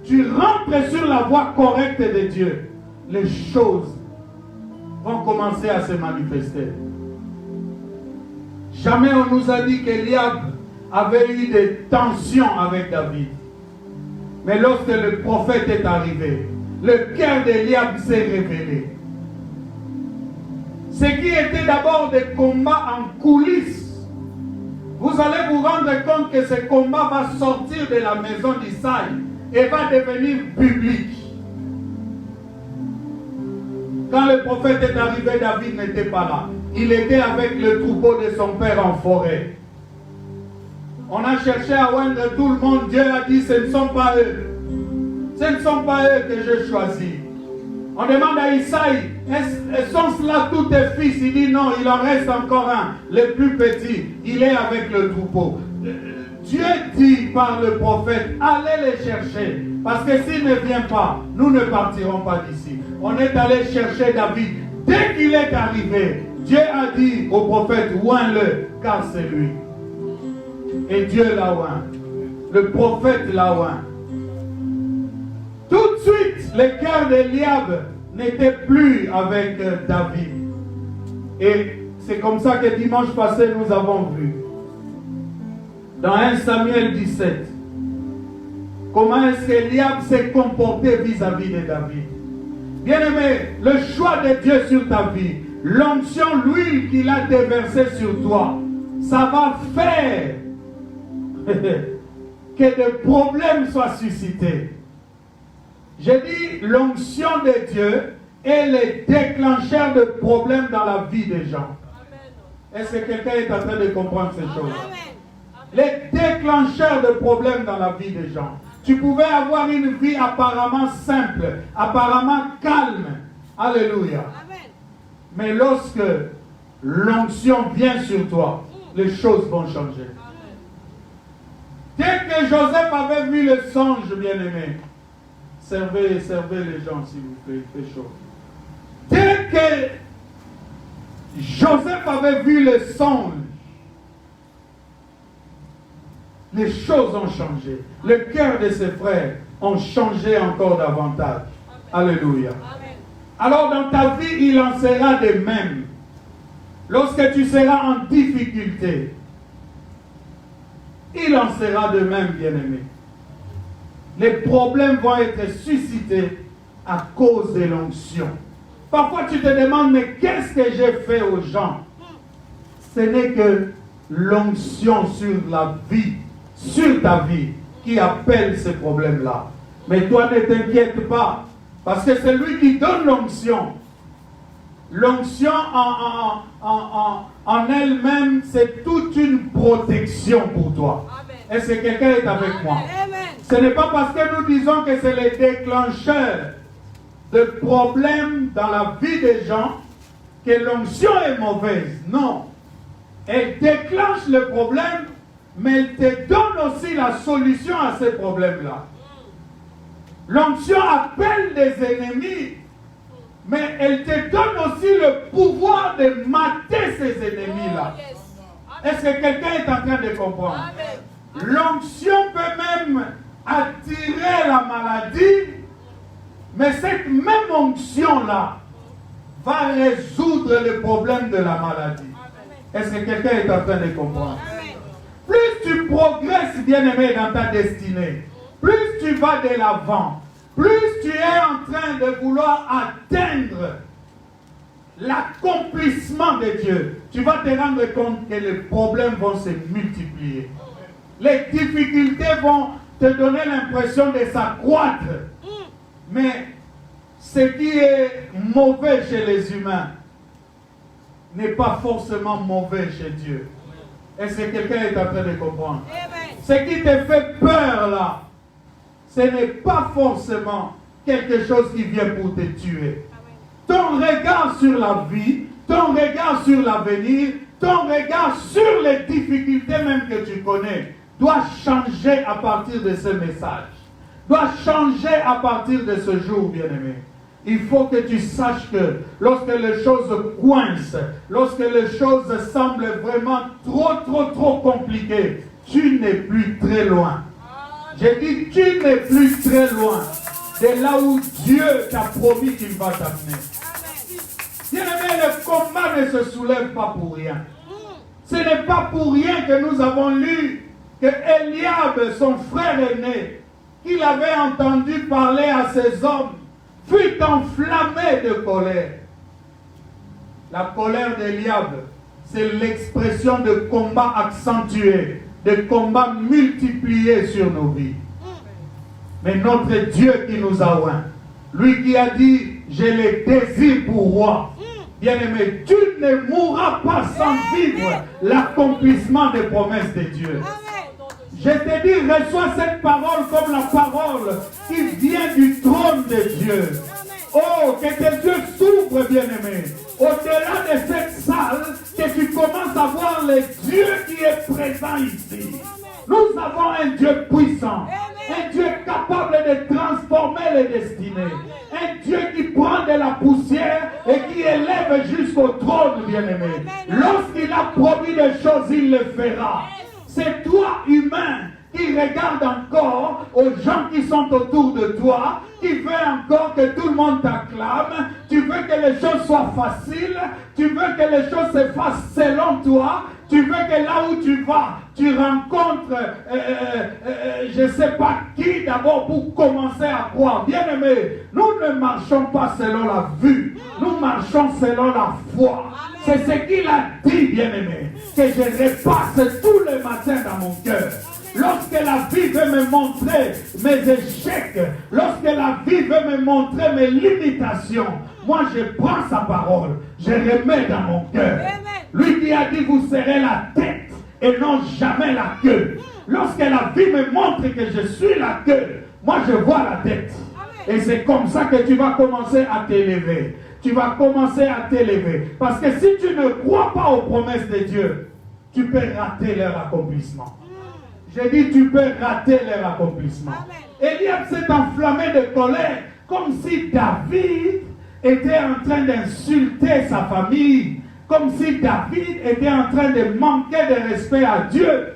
tu rentres sur la voie correcte de Dieu. les choses vont commencer à se manifester. Jamais on nous a dit qu'Eliab avait eu des tensions avec David. Mais lorsque le prophète est arrivé, le cœur d'Eliab s'est révélé. Ce qui était d'abord des combats en coulisses, vous allez vous rendre compte que ce combat va sortir de la maison d'Isaïe et va devenir public. Quand le prophète est arrivé, David n'était pas là. Il était avec le troupeau de son père en forêt. On a cherché à oindre tout le monde. Dieu a dit, ce ne sont pas eux. Ce ne sont pas eux que j'ai choisis. On demande à Isaïe, sont-ce là tous tes fils? Il dit non, il en reste encore un, le plus petit. Il est avec le troupeau. Dieu dit par le prophète, allez les chercher. Parce que s'il ne vient pas, nous ne partirons pas d'ici. On est allé chercher David. Dès qu'il est arrivé, Dieu a dit au prophète, oins-le, car c'est lui. Et Dieu l'a oint. Le prophète l'a oint. Tout de suite, le cœur d'Eliab n'était plus avec David. Et c'est comme ça que dimanche passé, nous avons vu. Dans 1 Samuel 17, comment est-ce qu'Eliab s'est comporté vis-à-vis de David. Bien-aimé, le choix de Dieu sur ta vie, l'onction, l'huile qu'il a déversée sur toi, ça va faire que des problèmes soient suscités. J'ai dit, l'onction de Dieu est le déclencheur de problèmes dans la vie des gens. Est-ce que quelqu'un est en train de comprendre ces choses? Les déclencheurs de problèmes dans la vie des gens. Tu pouvais avoir une vie apparemment simple, apparemment calme. Alléluia. Mais lorsque l'onction vient sur toi, les choses vont changer. Dès que Joseph avait vu le songe, bien-aimé, servez les gens, s'il vous plaît, il fait chaud. Dès que Joseph avait vu le songe, les choses ont changé. Le cœur de ses frères ont changé encore davantage. Alléluia. Amen. Alors dans ta vie, il en sera de même. Lorsque tu seras en difficulté, il en sera de même, bien-aimé. Les problèmes vont être suscités à cause de l'onction. Parfois tu te demandes, mais qu'est-ce que j'ai fait aux gens? Ce n'est que l'onction sur la vie, sur ta vie, qui appelle ces problèmes-là. Mais toi, ne t'inquiète pas, parce que c'est lui qui donne l'onction. L'onction en elle-même, c'est toute une protection pour toi. Est-ce que quelqu'un est avec moi? Ce n'est pas parce que nous disons que c'est le déclencheur de problèmes dans la vie des gens que l'onction est mauvaise. Non. Elle déclenche le problème, mais elle te donne aussi la solution à ces problèmes-là. L'onction appelle des ennemis, mais elle te donne aussi le pouvoir de mater ces ennemis-là. Est-ce que quelqu'un est en train de comprendre? L'onction peut même attirer la maladie, mais cette même onction-là va résoudre le problème de la maladie. Est-ce que quelqu'un est en train de comprendre? Plus tu progresses, bien-aimé, dans ta destinée, plus tu vas de l'avant, plus tu es en train de vouloir atteindre l'accomplissement de Dieu, tu vas te rendre compte que les problèmes vont se multiplier. Les difficultés vont te donner l'impression de s'accroître. Mais ce qui est mauvais chez les humains n'est pas forcément mauvais chez Dieu. Est-ce que quelqu'un est en train de comprendre? Ce qui te fait peur là, ce n'est pas forcément quelque chose qui vient pour te tuer. Ton regard sur la vie, ton regard sur l'avenir, ton regard sur les difficultés même que tu connais, doit changer à partir de ce message. Doit changer à partir de ce jour, bien-aimé. Il faut que tu saches que lorsque les choses coincent, lorsque les choses semblent vraiment trop compliquées, tu n'es plus très loin. J'ai dit, tu n'es plus très loin. de là où Dieu t'a promis qu'il va t'amener. Bien-aimé, le combat ne se soulève pas pour rien. Ce n'est pas pour rien que nous avons lu que Eliab, son frère aîné, qu'il avait entendu parler à ses hommes, fut enflammé de colère. La colère d'Eliab, c'est l'expression de combat accentué, de combat multiplié sur nos vies. Mais notre Dieu qui nous a oints, lui qui a dit, j'ai le désir pour roi. Bien-aimé, tu ne mourras pas sans vivre l'accomplissement des promesses de Dieu. Je te dis, reçois cette parole comme la parole qui vient du trône de Dieu. Oh, que tes yeux s'ouvrent, bien-aimé. Au-delà de cette salle, que tu commences à voir le Dieu qui est présent ici. Nous avons un Dieu puissant, un Dieu capable de transformer les destinées, un Dieu qui prend de la poussière et qui élève jusqu'au trône, bien-aimé. Lorsqu'il a promis des choses, il le fera. C'est toi, humain, qui regarde encore aux gens qui sont autour de toi, qui veut encore que tout le monde t'acclame, tu veux que les choses soient faciles, tu veux que les choses se fassent selon toi, tu veux que là où tu vas, tu rencontres, je ne sais pas qui d'abord pour commencer à croire. Bien-aimé, nous ne marchons pas selon la vue, nous marchons selon la foi. C'est ce qu'il a dit, bien-aimé, que je repasse tous les matins dans mon cœur. Lorsque la vie veut me montrer mes échecs, lorsque la vie veut me montrer mes limitations, moi je prends sa parole, je remets dans mon cœur. Lui qui a dit vous serez la tête et non jamais la queue. Lorsque la vie me montre que je suis la queue, moi je vois la tête. Et c'est comme ça que tu vas commencer à t'élever. Tu vas commencer à t'élever. Parce que si tu ne crois pas aux promesses de Dieu, tu peux rater leur accomplissement. J'ai dit, tu peux rater leur accomplissement. Eliab s'est enflammé de colère, comme si David était en train d'insulter sa famille, comme si David était en train de manquer de respect à Dieu.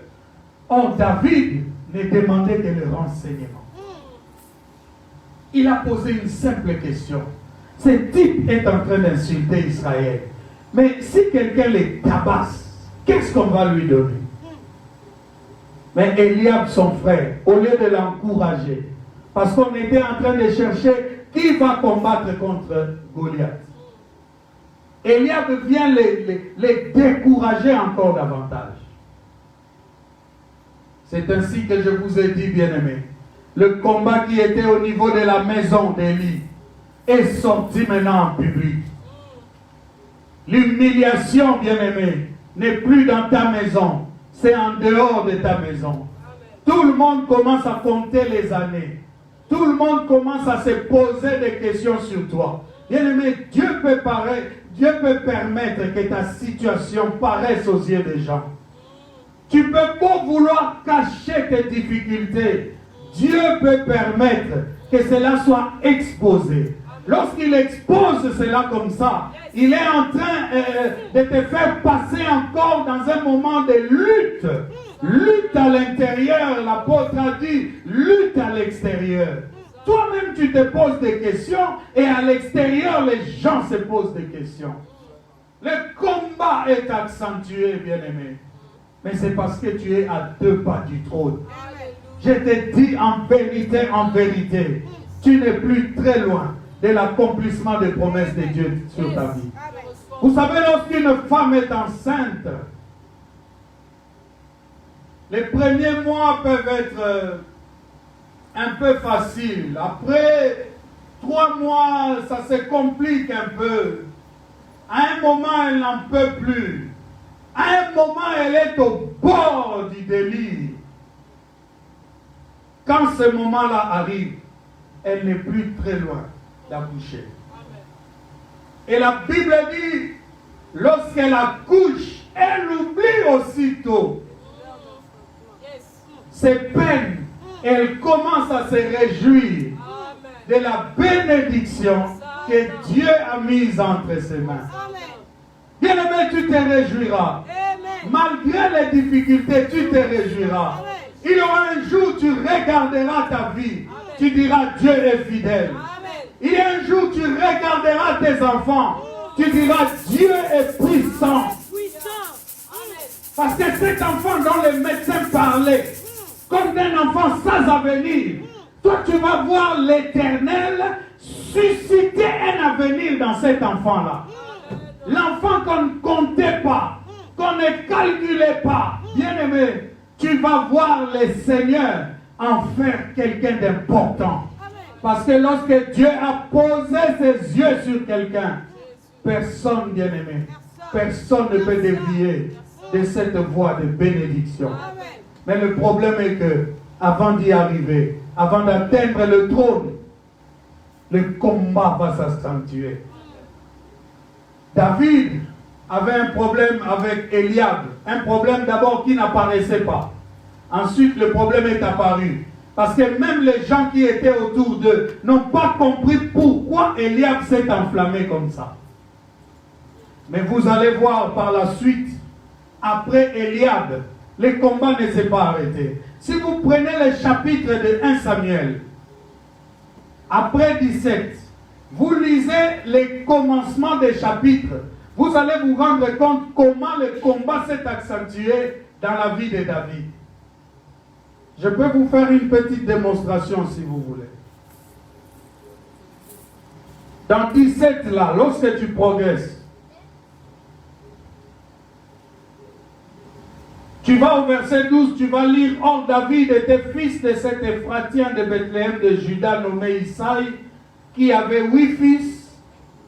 Or, David ne demandait que le renseignement. Il a posé une simple question. Ce type est en train d'insulter Israël. Mais si quelqu'un les tabasse, qu'est-ce qu'on va lui donner? Mais Eliab, son frère, au lieu de l'encourager, parce qu'on était en train de chercher qui va combattre contre Goliath, Eliab vient les décourager encore davantage. C'est ainsi que je vous ai dit, bien-aimés, le combat qui était au niveau de la maison d'Élie est sorti maintenant en public. L'humiliation, bien-aimé, n'est plus dans ta maison. C'est en dehors de ta maison. Tout le monde commence à compter les années. Tout le monde commence à se poser des questions sur toi. Bien-aimé, Dieu peut permettre que ta situation paraisse aux yeux des gens. Tu peux pas vouloir cacher tes difficultés. Dieu peut permettre que cela soit exposé. Lorsqu'il expose cela comme ça, il est en train de te faire passer encore dans un moment de lutte. Lutte à l'intérieur, l'apôtre a dit, lutte à l'extérieur. Toi-même tu te poses des questions et à l'extérieur les gens se posent des questions. Le combat est accentué, bien-aimé. Mais c'est parce que tu es à 2 pas du trône. Je te dis en vérité, tu n'es plus très loin de l'accomplissement des promesses de Dieu sur ta vie. Vous savez, lorsqu'une femme est enceinte, les premiers mois peuvent être un peu faciles. Après 3 mois, ça se complique un peu. À un moment, elle n'en peut plus. À un moment, elle est au bord du délire. Quand ce moment-là arrive, elle n'est plus très loin d'accoucher. Et la Bible dit, lorsqu'elle accouche, elle oublie aussitôt ses peines. Elle commence à se réjouir de la bénédiction que Dieu a mise entre ses mains. Bien-aimé, tu te réjouiras. Malgré les difficultés, tu te réjouiras. Il y aura un jour où tu regarderas ta vie tu diras Dieu est fidèle. Il y a un jour, tu regarderas tes enfants, tu diras Dieu est puissant. Parce que cet enfant dont les médecins parlaient, comme d'un enfant sans avenir, toi tu vas voir l'Éternel susciter un avenir dans cet enfant-là. L'enfant qu'on ne comptait pas, qu'on ne calculait pas, bien aimé, tu vas voir le Seigneur en faire quelqu'un d'important. Parce que lorsque Dieu a posé ses yeux sur quelqu'un, personne, bien aimé, personne ne peut dévier de cette voie de bénédiction. Mais le problème est que, avant d'y arriver, avant d'atteindre le trône, le combat va s'accentuer. David avait un problème avec Eliab. Un problème d'abord qui n'apparaissait pas. Ensuite, le problème est apparu. Parce que même les gens qui étaient autour d'eux n'ont pas compris pourquoi Eliab s'est enflammé comme ça. Mais vous allez voir par la suite, après Eliab, le combat ne s'est pas arrêté. Si vous prenez le chapitre de 1 Samuel, après 17, vous lisez les commencements des chapitres, vous allez vous rendre compte comment le combat s'est accentué dans la vie de David. Je peux vous faire une petite démonstration si vous voulez. Dans 17 là, lorsque tu progresses, tu vas au verset 12, tu vas lire « Or David était fils de cet Ephratien de Bethléem de Juda nommé Isaï, qui avait 8 fils,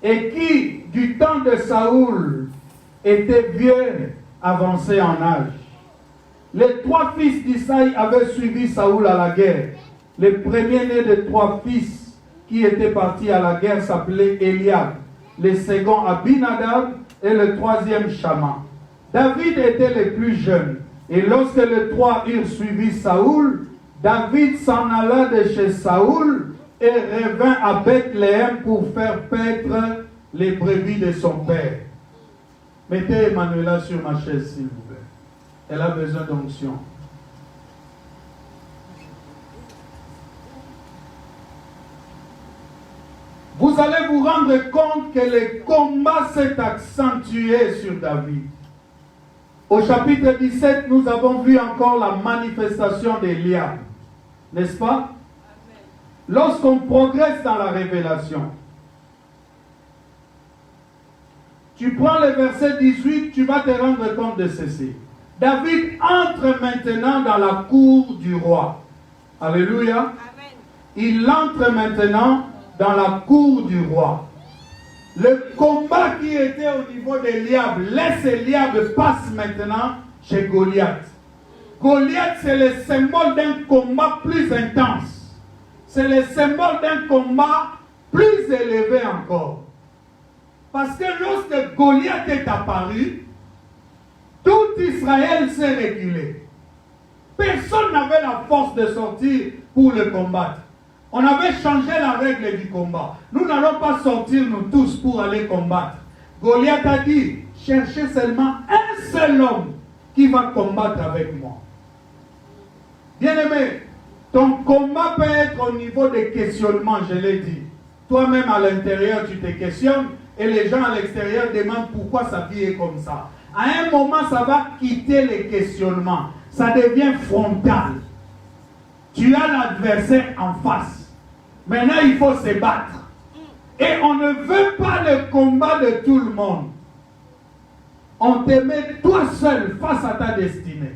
et qui, du temps de Saoul, était vieux, avancé en âge. Les 3 fils d'Isaïe avaient suivi Saoul à la guerre. Le premier-né des 3 fils qui étaient partis à la guerre s'appelait Eliab, le second Abinadab et le troisième Shama. David était le plus jeune. Et lorsque les 3 eurent suivi Saoul, David s'en alla de chez Saoul et revint à Bethléem pour faire paître les brebis de son père. Mettez Emmanuela sur ma chaise, s'il vous plaît. Elle a besoin d'onction. Vous allez vous rendre compte que le combat s'est accentué sur David. Au chapitre 17, nous avons vu encore la manifestation d'Eliab. N'est-ce pas? Lorsqu'on progresse dans la révélation, tu prends le verset 18, tu vas te rendre compte de ceci. David entre maintenant dans la cour du roi. Alléluia. Amen. Il entre maintenant dans la cour du roi. Le combat qui était au niveau d'Eliab, laisse Eliab, passe maintenant chez Goliath. Goliath, c'est le symbole d'un combat plus intense. C'est le symbole d'un combat plus élevé encore. Parce que lorsque Goliath est apparu, tout Israël s'est reculé. Personne n'avait la force de sortir pour le combattre. On avait changé la règle du combat. Nous n'allons pas sortir nous tous pour aller combattre. Goliath a dit, cherchez seulement un seul homme qui va combattre avec moi. Bien-aimé, ton combat peut être au niveau des questionnements, je l'ai dit. Toi-même à l'intérieur, tu te questionnes et les gens à l'extérieur demandent pourquoi sa vie est comme ça. À un moment, ça va quitter les questionnements. Ça devient frontal. Tu as l'adversaire en face. Maintenant, il faut se battre. Et on ne veut pas le combat de tout le monde. On te met toi seul face à ta destinée.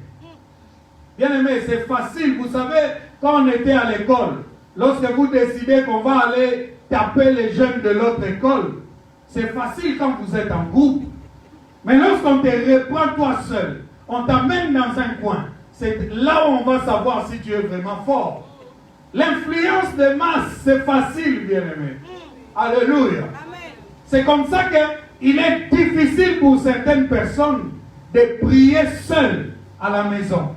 Bien aimé, c'est facile. Vous savez, quand on était à l'école, lorsque vous décidez qu'on va aller taper les jeunes de l'autre école, c'est facile quand vous êtes en groupe. Mais lorsqu'on te reprend toi seul, on t'amène dans un coin. C'est là où on va savoir si tu es vraiment fort. L'influence de masse, c'est facile, bien-aimé. Alléluia. C'est comme ça qu'il est difficile pour certaines personnes de prier seules à la maison.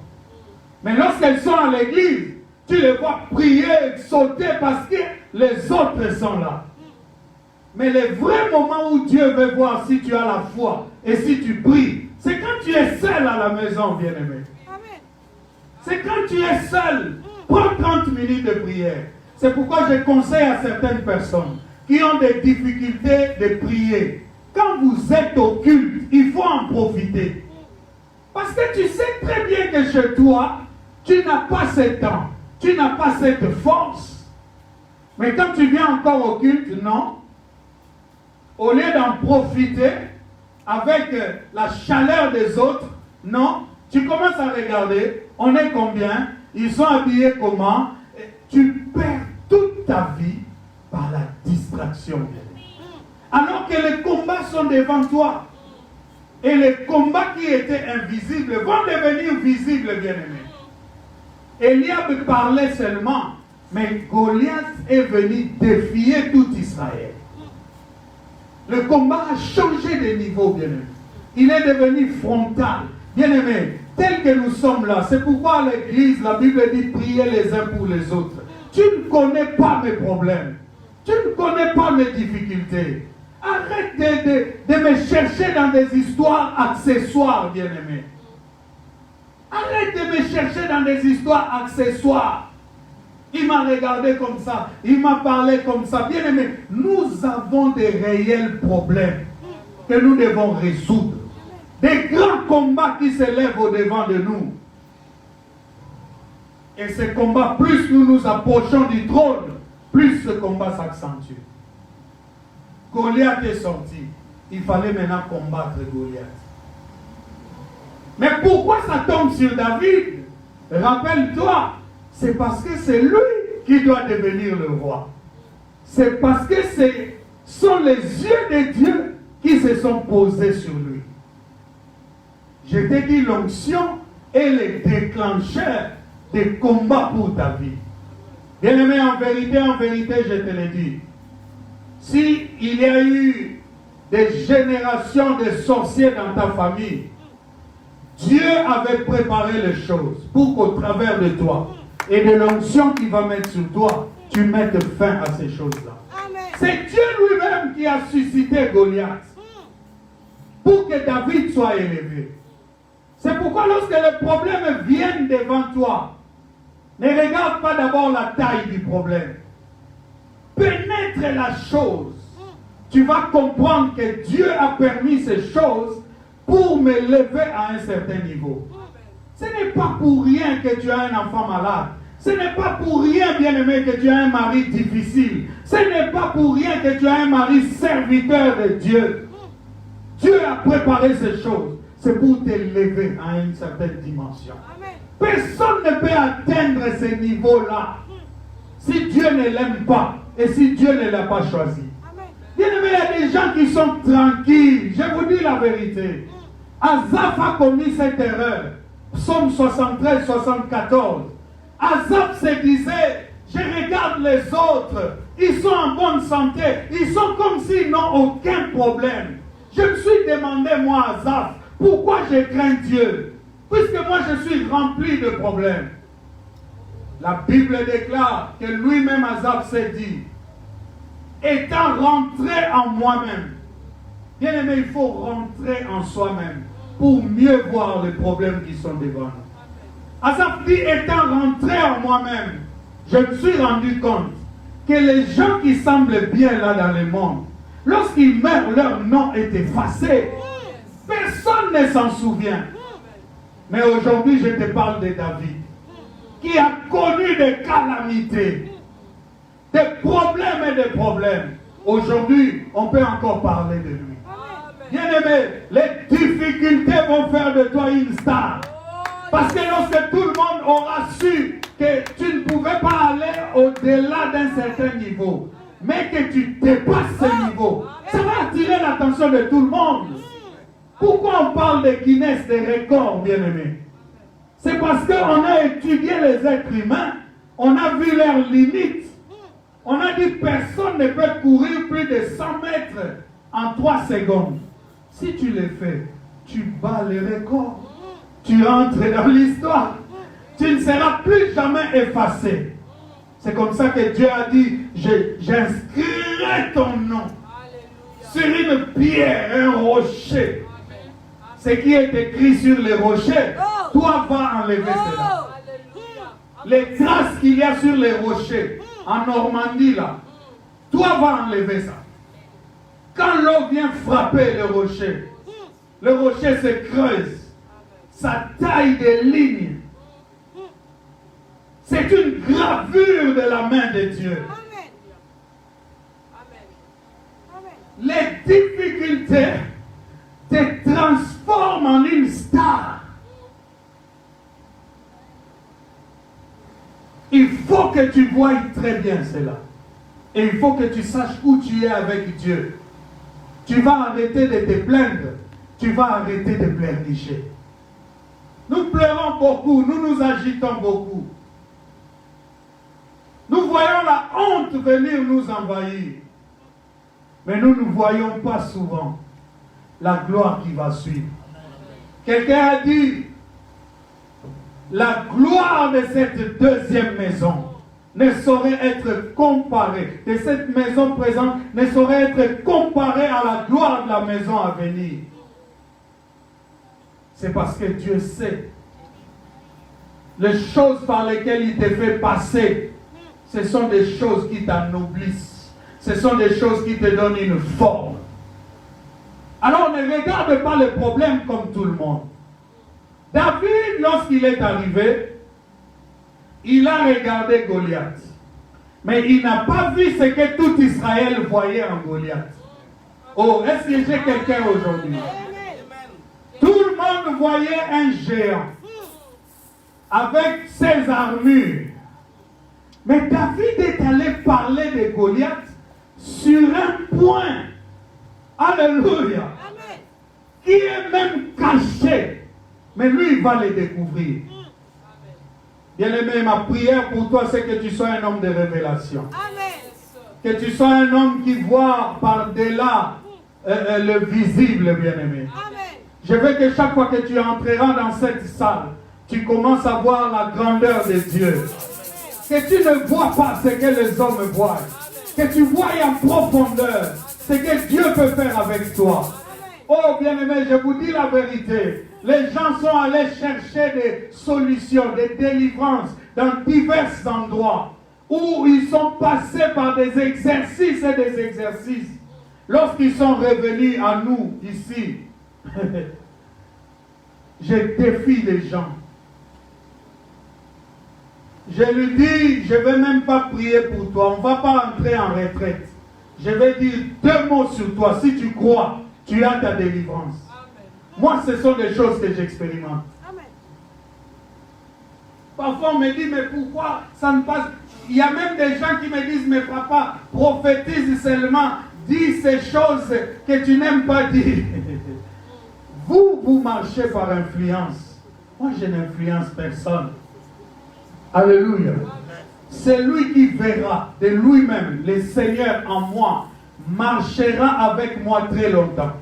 Mais lorsqu'elles sont à l'église, tu les vois prier, sauter parce que les autres sont là. Mais le vrai moment où Dieu veut voir si tu as la foi et si tu pries, c'est quand tu es seul à la maison, bien-aimé. C'est quand tu es seul. Prends 30 minutes de prière. C'est pourquoi je conseille à certaines personnes qui ont des difficultés de prier. Quand vous êtes au culte, il faut en profiter. Parce que tu sais très bien que chez toi, tu n'as pas ce temps, tu n'as pas cette force. Mais quand tu viens encore au culte, non. Au lieu d'en profiter avec la chaleur des autres, non. Tu commences à regarder, on est combien, ils sont habillés comment. Tu perds toute ta vie par la distraction. Alors que les combats sont devant toi. Et les combats qui étaient invisibles vont devenir visibles, bien-aimés. Eliab parlait seulement, mais Goliath est venu défier tout Israël. Le combat a changé de niveau, bien-aimé. Il est devenu frontal. Bien-aimé, tel que nous sommes là, c'est pourquoi à l'église, la Bible dit priez les uns pour les autres. Tu ne connais pas mes problèmes. Tu ne connais pas mes difficultés. Arrête de me chercher dans des histoires accessoires, bien-aimé. Arrête de me chercher dans des histoires accessoires. Il m'a regardé comme ça, il m'a parlé comme ça. Bien-aimé, nous avons des réels problèmes que nous devons résoudre. Des grands combats qui se lèvent au-devant de nous. Et ces combats, plus nous nous approchons du trône, plus ce combat s'accentue. Goliath est sorti. Il fallait maintenant combattre Goliath. Mais pourquoi ça tombe sur David? Rappelle-toi, c'est parce que c'est lui qui doit devenir le roi. C'est parce que ce sont les yeux de Dieu qui se sont posés sur lui. Je t'ai dit, l'onction est le déclencheur des combats pour ta vie. Bien-aimé, en vérité, je te le dis. S'il y a eu des générations de sorciers dans ta famille, Dieu avait préparé les choses pour qu'au travers de toi et de l'onction qu'il va mettre sur toi, tu mettes fin à ces choses-là. C'est Dieu lui-même qui a suscité Goliath pour que David soit élevé. C'est pourquoi lorsque les problèmes viennent devant toi, ne regarde pas d'abord la taille du problème. Pénètre la chose. Tu vas comprendre que Dieu a permis ces choses pour me lever à un certain niveau. Ce n'est pas pour rien que tu as un enfant malade. Ce n'est pas pour rien, bien-aimé, que tu as un mari difficile. Ce n'est pas pour rien que tu as un mari serviteur de Dieu. Dieu a préparé ces choses. C'est pour t'élever à une certaine dimension. Personne ne peut atteindre ce niveau-là si Dieu ne l'aime pas et si Dieu ne l'a pas choisi. Bien-aimé, il y a des gens qui sont tranquilles. Je vous dis la vérité. Asaph a commis cette erreur. Psaume 73, 74. Asaph se disait, je regarde les autres, ils sont en bonne santé, ils sont comme s'ils n'ont aucun problème. Je me suis demandé, moi, Asaph, pourquoi je crains Dieu? Puisque moi, je suis rempli de problèmes. La Bible déclare que lui-même, Asaph, s'est dit, étant rentré en moi-même. Bien aimé, il faut rentrer en soi-même pour mieux voir les problèmes qui sont devant nous. Asaph dit, étant rentré en moi-même, je me suis rendu compte que les gens qui semblent bien là dans le monde, lorsqu'ils meurent, leur nom est effacé. Personne ne s'en souvient. Mais aujourd'hui, je te parle de David, qui a connu des calamités, des problèmes et des problèmes. Aujourd'hui, on peut encore parler de lui. Bien-aimé, les difficultés vont faire de toi une star. Parce que lorsque tout le monde aura su que tu ne pouvais pas aller au-delà d'un certain niveau, mais que tu dépasses ce niveau, ça va attirer l'attention de tout le monde. Pourquoi on parle de Guinness, des records, bien-aimés? C'est parce qu'on a étudié les êtres humains, on a vu leurs limites. On a dit personne ne peut courir plus de 100 mètres en 3 secondes. Si tu le fais, tu bats les records. Tu entres dans l'histoire. Tu ne seras plus jamais effacé. C'est comme ça que Dieu a dit, j'inscrirai ton nom sur une pierre, un rocher. Ce qui est écrit sur les rochers, toi vas enlever cela. Les traces qu'il y a sur les rochers, en Normandie là, toi va enlever ça. Quand l'eau vient frapper le rocher se creuse. Ça taille des lignes. C'est une gravure de la main de Dieu. Les difficultés te transforment en une star. Il faut que tu voies très bien cela. Et il faut que tu saches où tu es avec Dieu. Tu vas arrêter de te plaindre. Tu vas arrêter de pleurnicher. Nous pleurons beaucoup, nous nous agitons beaucoup. Nous voyons la honte venir nous envahir. Mais nous ne voyons pas souvent la gloire qui va suivre. Quelqu'un a dit, la gloire de cette deuxième maison ne saurait être comparée, de cette maison présente, ne saurait être comparée à la gloire de la maison à venir. C'est parce que Dieu sait les choses par lesquelles il te fait passer. Ce sont des choses qui t'ennoblissent. Ce sont des choses qui te donnent une forme. Alors ne regarde pas les problèmes comme tout le monde. David, lorsqu'il est arrivé, il a regardé Goliath. Mais il n'a pas vu ce que tout Israël voyait en Goliath. Oh, est-ce que j'ai quelqu'un aujourd'hui? Tout le monde voyait un géant avec ses armures. Mais David est allé parler de Goliath sur un point. Alléluia. Qui est même caché. Mais lui, il va le découvrir. Bien-aimé, ma prière pour toi, c'est que tu sois un homme de révélation. Que tu sois un homme qui voit par-delà le visible, bien-aimé. Je veux que chaque fois que tu entreras dans cette salle, tu commences à voir la grandeur de Dieu. Que tu ne vois pas ce que les hommes voient. Que tu vois en profondeur ce que Dieu peut faire avec toi. Oh bien-aimé, je vous dis la vérité. Les gens sont allés chercher des solutions, des délivrances dans divers endroits où ils sont passés par des exercices et des exercices. Lorsqu'ils sont revenus à nous ici, je défie les gens. Je lui dis, je ne vais même pas prier pour toi. On ne va pas entrer en retraite. Je vais dire 2 mots sur toi. Si tu crois, tu as ta délivrance. Amen. Moi, ce sont des choses que j'expérimente. Parfois, on me dit, mais pourquoi ça ne passe? Il y a même des gens qui me disent, mais papa, prophétise seulement. Dis ces choses que tu n'aimes pas dire. Vous marchez par influence. Moi, je n'influence personne. Alléluia. C'est lui qui verra de lui-même, le Seigneur en moi, marchera avec moi très longtemps.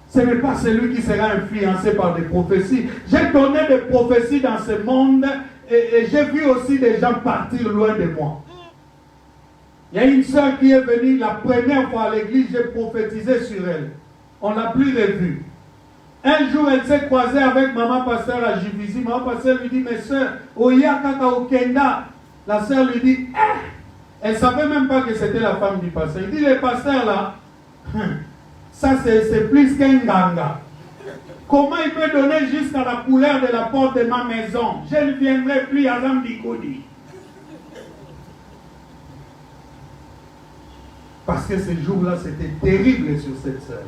Ce n'est pas celui qui sera influencé par des prophéties. J'ai donné des prophéties dans ce monde et j'ai vu aussi des gens partir loin de moi. Il y a une soeur qui est venue la première fois à l'église, j'ai prophétisé sur elle. On ne l'a plus revue. Un jour, elle s'est croisée avec maman pasteur à Jibizi. Maman pasteur lui dit, mes soeurs, Oya Kaka Okenda. La soeur lui dit, elle ne savait même pas que c'était la femme du pasteur. Il dit, le pasteur là, ça c'est plus qu'un ganga. Comment il peut donner jusqu'à la couleur de la porte de ma maison? Je ne viendrai plus à Zambikodi. Parce que ce jour-là, c'était terrible sur cette sœur.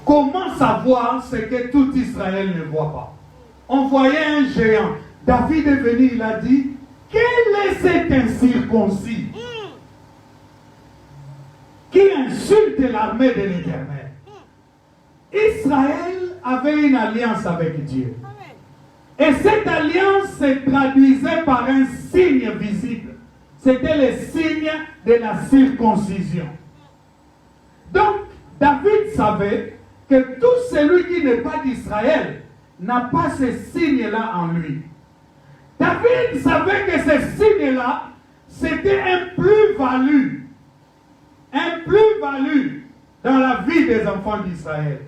Comment savoir ce que tout Israël ne voit pas? On voyait un géant. David est venu, il a dit, quel est cet incirconcis qui insulte l'armée de l'Éternel? Israël avait une alliance avec Dieu. Et cette alliance se traduisait par un signe visible. C'était le signe de la circoncision. Donc, David savait que tout celui qui n'est pas d'Israël n'a pas ce signe-là en lui. David savait que ce signe-là, c'était un plus-value. Un plus-value dans la vie des enfants d'Israël.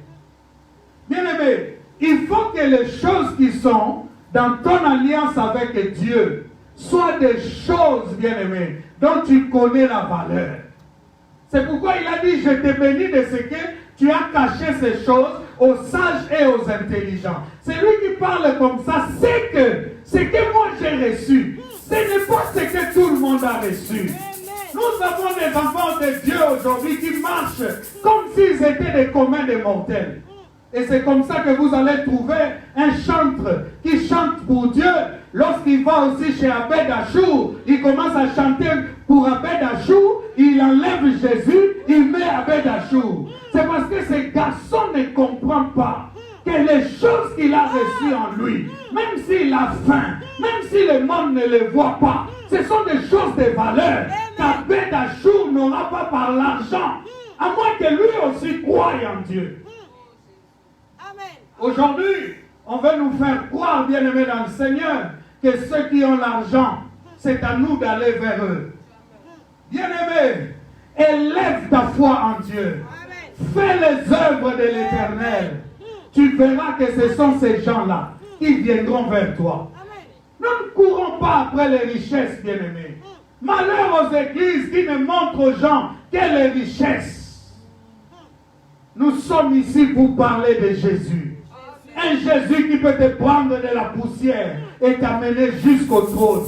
Bien-aimé, il faut que les choses qui sont dans ton alliance avec Dieu soient des choses, bien-aimées, dont tu connais la valeur. C'est pourquoi il a dit, je te bénis de ce que tu as caché ces choses aux sages et aux intelligents. C'est lui qui parle comme ça, c'est que ce que moi j'ai reçu, ce n'est pas ce que tout le monde a reçu. Nous avons des enfants de Dieu aujourd'hui qui marchent comme s'ils étaient des communs des mortels. Et c'est comme ça que vous allez trouver un chantre qui chante pour Dieu. Lorsqu'il va aussi chez Abed Achour, il commence à chanter pour Abed Achour, il enlève Jésus, il met Abed Achour. C'est parce que ce garçon ne comprend pas que les choses qu'il a reçues en lui, même s'il a faim, même si le monde ne les voit pas, ce sont des choses de valeur qu'Abed Achour n'aura pas par l'argent, à moins que lui aussi croie en Dieu. Aujourd'hui, on veut nous faire croire, bien-aimés dans le Seigneur, que ceux qui ont l'argent, c'est à nous d'aller vers eux. Bien-aimé, élève ta foi en Dieu. Fais les œuvres de l'Éternel. Tu verras que ce sont ces gens-là qui viendront vers toi. Nous ne courons pas après les richesses, bien-aimés. Malheur aux églises qui ne montrent aux gens que les richesses. Nous sommes ici pour parler de Jésus. Un Jésus qui peut te prendre de la poussière et t'amener jusqu'au trône.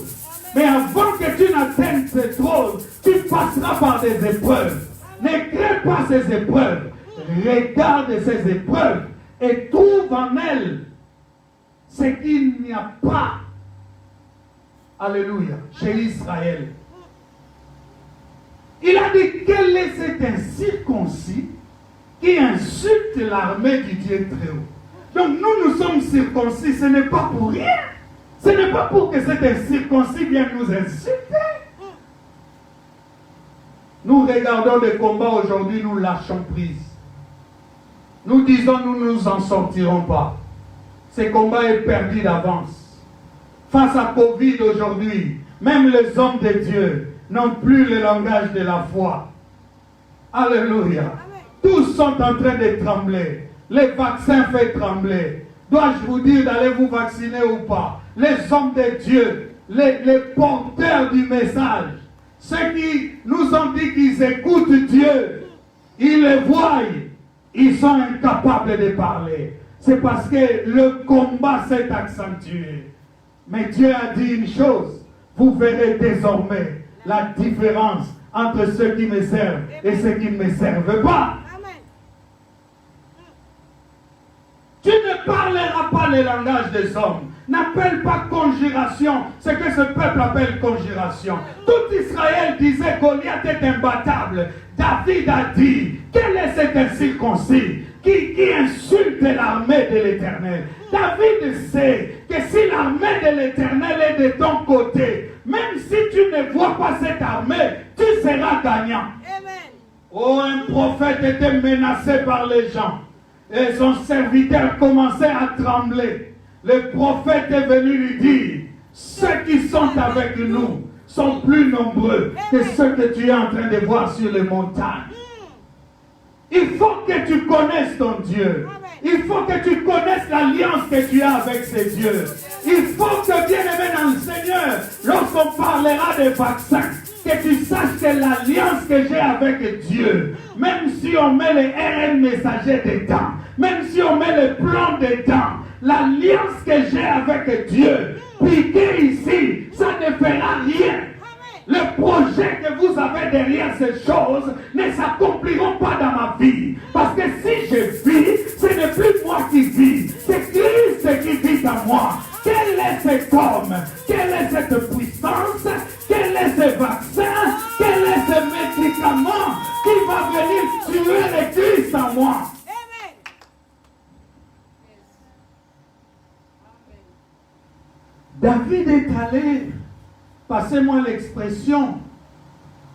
Mais avant que tu n'atteignes ce trône, tu passeras par des épreuves. Ne crains pas ces épreuves. Regarde ces épreuves et trouve en elles ce qu'il n'y a pas. Alléluia. Chez Israël. Il a dit, quel est cet incirconcis qui insulte l'armée du Dieu très haut? Donc nous sommes circoncis, ce n'est pas pour rien. Ce n'est pas pour que cet incirconcis vienne nous insulter. Nous regardons le combat aujourd'hui, nous lâchons prise. Nous disons, nous ne nous en sortirons pas. Ce combat est perdu d'avance. Face à Covid aujourd'hui, même les hommes de Dieu n'ont plus le langage de la foi. Alléluia. Tous sont en train de trembler. Les vaccins font trembler. Dois-je vous dire d'aller vous vacciner ou pas? Les hommes de Dieu, les porteurs du message, ceux qui nous ont dit qu'ils écoutent Dieu, ils le voient, ils sont incapables de parler. C'est parce que le combat s'est accentué. Mais Dieu a dit une chose, vous verrez désormais la différence entre ceux qui me servent et ceux qui ne me servent pas. Tu ne parleras pas le langage des hommes. N'appelle pas conjuration ce que ce peuple appelle conjuration. Tout Israël disait Goliath est imbattable. David a dit, quel est cet incirconcis qui insulte l'armée de l'Éternel? David sait que si l'armée de l'Éternel est de ton côté, même si tu ne vois pas cette armée, tu seras gagnant. Amen. Oh, un prophète était menacé par les gens. Et son serviteur commençait à trembler. Le prophète est venu lui dire, ceux qui sont avec nous sont plus nombreux que ceux que tu es en train de voir sur les montagnes. Il faut que tu connaisses ton Dieu. Il faut que tu connaisses l'alliance que tu as avec ces dieux. Il faut que, bien-aimé dans le Seigneur, lorsqu'on parlera des vaccins, que tu saches que l'alliance que j'ai avec Dieu, même si on met les RN messagers dedans, même si on met les plans dedans, l'alliance que j'ai avec Dieu, piqué ici, ça ne fera rien. Le projet que vous avez derrière ces choses ne s'accompliront pas dans ma vie. Parce que si je vis, ce n'est plus moi qui vis, c'est Christ qui vit en moi. Quel est cet homme? Quelle est cette puissance? Quel est ce vaccin? Quel est ce médicament qui va venir tuer le Christ en moi? David est allé, passez-moi l'expression,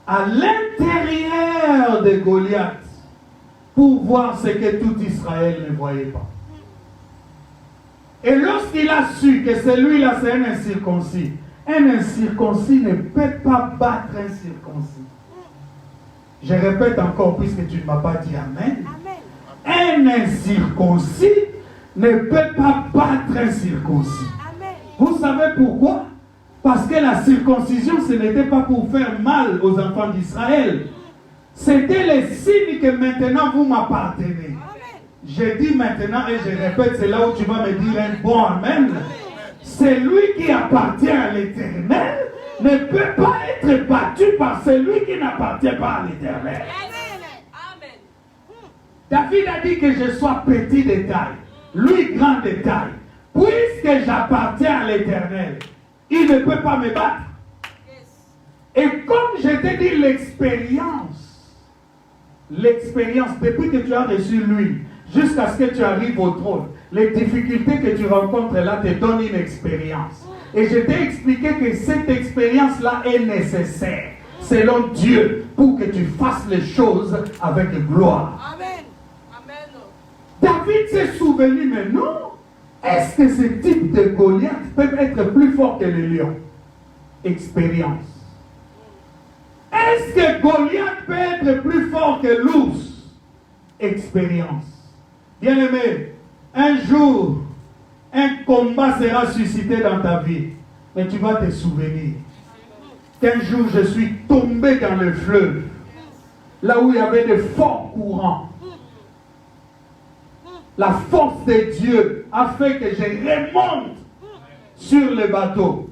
à l'intérieur de Goliath pour voir ce que tout Israël ne voyait pas. Et lorsqu'il a su que celui-là c'est un incirconcis ne peut pas battre un circoncis. Je répète encore puisque tu ne m'as pas dit Amen. Un incirconcis ne peut pas battre un circoncis. Vous savez pourquoi? Parce que la circoncision, ce n'était pas pour faire mal aux enfants d'Israël. C'était le signe que maintenant vous m'appartenez. Je dis maintenant et je répète, c'est là où tu vas me dire un bon amen. Celui qui appartient à l'Éternel ne peut pas être battu par celui qui n'appartient pas à l'Éternel. David a dit que je sois petit de taille, lui grand de taille. Puisque j'appartiens à l'Éternel, il ne peut pas me battre. Et comme je t'ai dit, l'expérience, depuis que tu as reçu lui, jusqu'à ce que tu arrives au trône, les difficultés que tu rencontres là te donnent une expérience. Et je t'ai expliqué que cette expérience-là est nécessaire, selon Dieu, pour que tu fasses les choses avec gloire. Amen. Amen. David s'est souvenu, mais non. Est-ce que ce type de Goliath peut être plus fort que le lion? Expérience. Est-ce que Goliath peut être plus fort que l'ours? Expérience. Bien-aimé, un jour, un combat sera suscité dans ta vie, mais tu vas te souvenir qu'un jour je suis tombé dans le fleuve, là où il y avait de forts courants. La force de Dieu a fait que je remonte sur le bateau.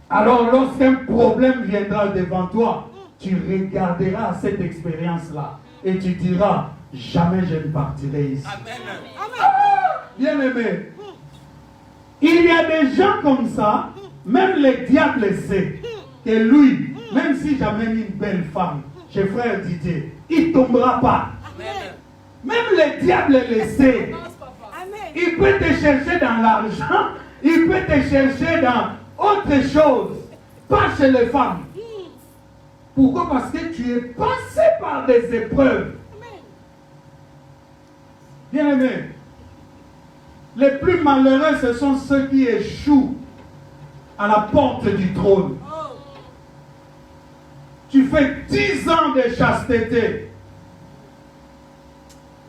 Alors lorsqu'un problème viendra devant toi, tu regarderas cette expérience-là et tu diras, jamais je ne partirai ici. Bien-aimé, il y a des gens comme ça, même le diable sait que lui, même si j'amène une belle femme chez frère Didier, il ne tombera pas. Même le diable le sait. Il peut te chercher dans l'argent, il peut te chercher dans autre chose, pas chez les femmes. Pourquoi? Parce que tu es passé par des épreuves. Bien-aimé, les plus malheureux, ce sont ceux qui échouent à la porte du trône. Tu fais 10 ans de chasteté.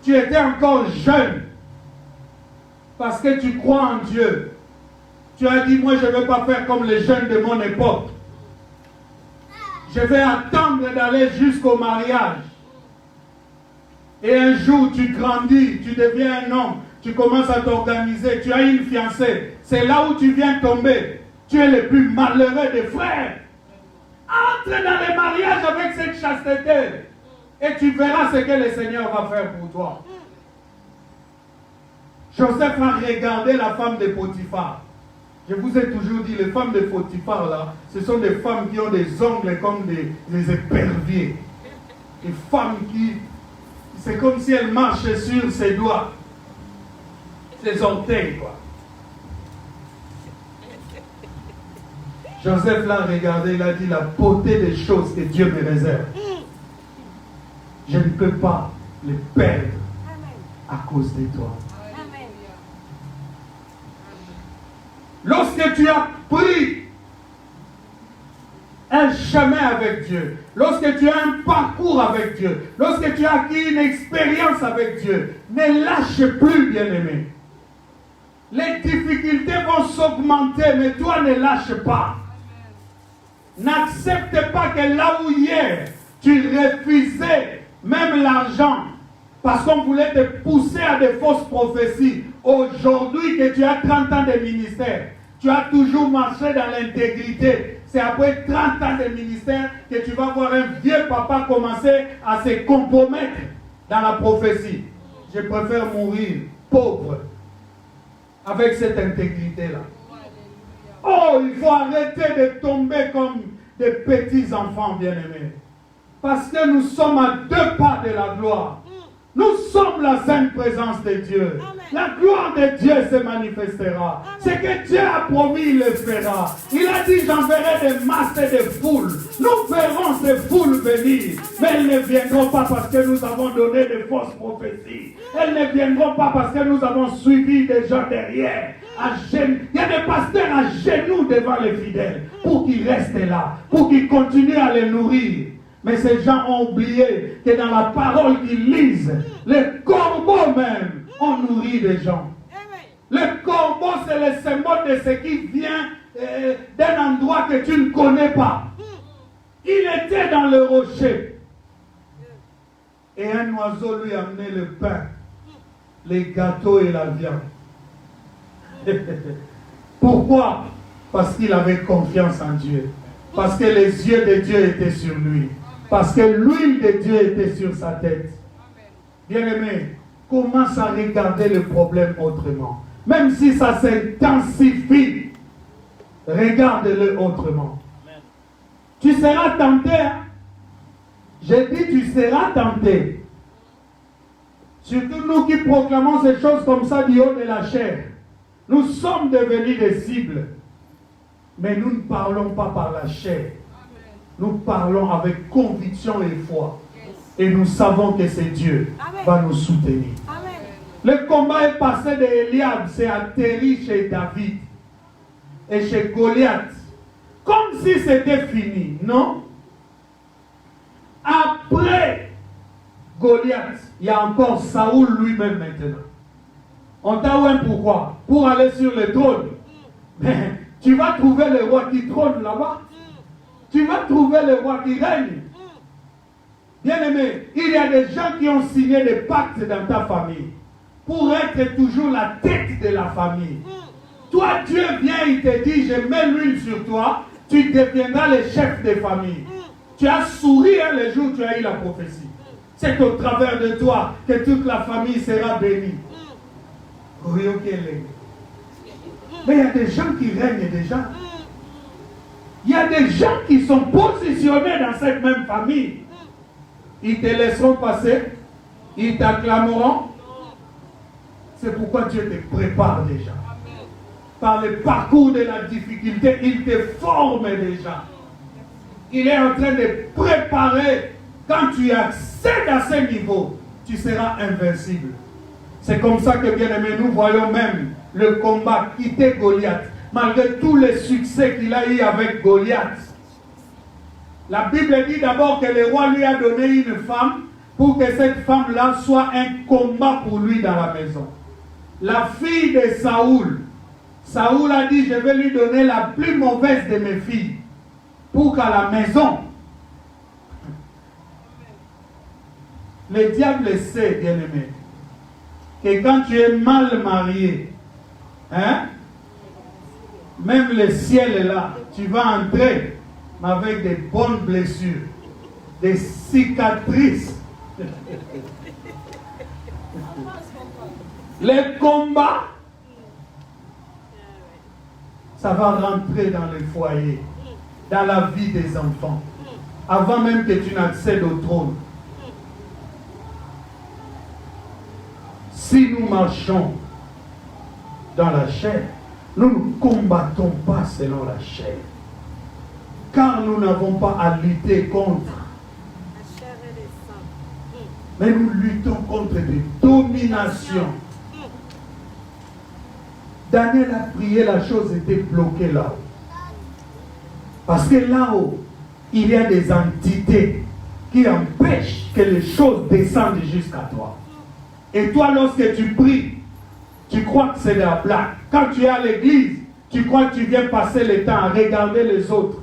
Tu étais encore jeune parce que tu crois en Dieu. Tu as dit, moi je ne veux pas faire comme les jeunes de mon époque. Je vais attendre d'aller jusqu'au mariage. Et un jour tu grandis, tu deviens un homme, tu commences à t'organiser, tu as une fiancée. C'est là où tu viens tomber. Tu es le plus malheureux des frères. Entre dans le mariage avec cette chasteté. Et tu verras ce que le Seigneur va faire pour toi. Joseph a regardé la femme de Potiphar. Je vous ai toujours dit, les femmes de Potiphar là, ce sont des femmes qui ont des ongles comme des éperviers. Des femmes qui, c'est comme si elles marchaient sur ses doigts. Ses orteils quoi. Joseph l'a regardé, il a dit la beauté des choses que Dieu me réserve. Je ne peux pas les perdre à cause de toi. Lorsque tu as pris un chemin avec Dieu, lorsque tu as un parcours avec Dieu, lorsque tu as acquis une expérience avec Dieu, ne lâche plus, bien-aimé. Les difficultés vont s'augmenter, mais toi ne lâche pas. N'accepte pas que là où hier tu refusais même l'argent, parce qu'on voulait te pousser à des fausses prophéties. Aujourd'hui que tu as 30 ans de ministère, tu as toujours marché dans l'intégrité. C'est après 30 ans de ministère que tu vas voir un vieux papa commencer à se compromettre dans la prophétie. Je préfère mourir pauvre avec cette intégrité-là. Oh, il faut arrêter de tomber comme des petits enfants bien-aimés. Parce que nous sommes à 2 pas de la gloire. Nous sommes la sainte présence de Dieu. La gloire de Dieu se manifestera. Ce que Dieu a promis, il le fera. Il a dit, j'enverrai des masses et des foules. Nous verrons ces foules venir. Mais elles ne viendront pas parce que nous avons donné de fausses prophéties. Elles ne viendront pas parce que nous avons suivi des gens derrière. Il y a des pasteurs à genoux devant les fidèles pour qu'ils restent là, pour qu'ils continuent à les nourrir. Mais ces gens ont oublié que dans la parole qu'ils lisent, les corbeaux même ont nourri des gens. Le corbeau, c'est le symbole de ce qui vient d'un endroit que tu ne connais pas. Il était dans le rocher. Et un oiseau lui amenait le pain, les gâteaux et la viande. Pourquoi? Parce qu'il avait confiance en Dieu. Parce que les yeux de Dieu étaient sur lui. Parce que l'huile de Dieu était sur sa tête. Bien-aimé, commence à regarder le problème autrement. Même si ça s'intensifie, regarde-le autrement. Tu seras tenté. Hein? J'ai dit tu seras tenté. Surtout nous qui proclamons ces choses comme ça du haut de la chair. Nous sommes devenus des cibles. Mais nous ne parlons pas par la chair. Nous parlons avec conviction et foi. Et nous savons que c'est Dieu qui va nous soutenir. Amen. Le combat est passé d'Eliab, c'est atterri chez David et chez Goliath. Comme si c'était fini, non? Après Goliath, il y a encore Saoul lui-même maintenant. On t'a oué pourquoi? Pour aller sur le trône. Mais tu vas trouver le roi qui trône là-bas. Tu vas trouver le roi qui règne. Bien-aimé, il y a des gens qui ont signé des pactes dans ta famille pour être toujours la tête de la famille. Toi, Dieu vient, il te dit, je mets l'huile sur toi, tu deviendras le chef de famille. Tu as souri le jour où tu as eu la prophétie. C'est au travers de toi que toute la famille sera bénie. Oui, ok, mais il y a des gens qui règnent déjà. Il y a des gens qui sont positionnés dans cette même famille. Ils te laisseront passer. Ils t'acclameront. C'est pourquoi Dieu te prépare déjà. Par le parcours de la difficulté, il te forme déjà. Il est en train de préparer. Quand tu accèdes à ce niveau, tu seras invincible. C'est comme ça que, bien aimé, nous voyons même le combat quitter Goliath. Malgré tous les succès qu'il a eu avec Goliath. La Bible dit d'abord que le roi lui a donné une femme pour que cette femme-là soit un combat pour lui dans la maison. La fille de Saoul. Saoul a dit, je vais lui donner la plus mauvaise de mes filles pour qu'à la maison. Le diable sait, bien-aimé, que quand tu es mal marié, hein, même le ciel est là, tu vas entrer avec des bonnes blessures, des cicatrices. Les combats, ça va rentrer dans les foyers, dans la vie des enfants, avant même que tu n'accèdes au trône. Si nous marchons dans la chair, nous ne combattons pas selon la chair. Car nous n'avons pas à lutter contre. La chair et les sangs. Mais nous luttons contre des dominations. Daniel a prié, la chose était bloquée là-haut. Parce que là-haut, il y a des entités qui empêchent que les choses descendent jusqu'à toi. Et toi, lorsque tu pries, tu crois que c'est de la blague. Quand tu es à l'église, tu crois que tu viens passer le temps à regarder les autres.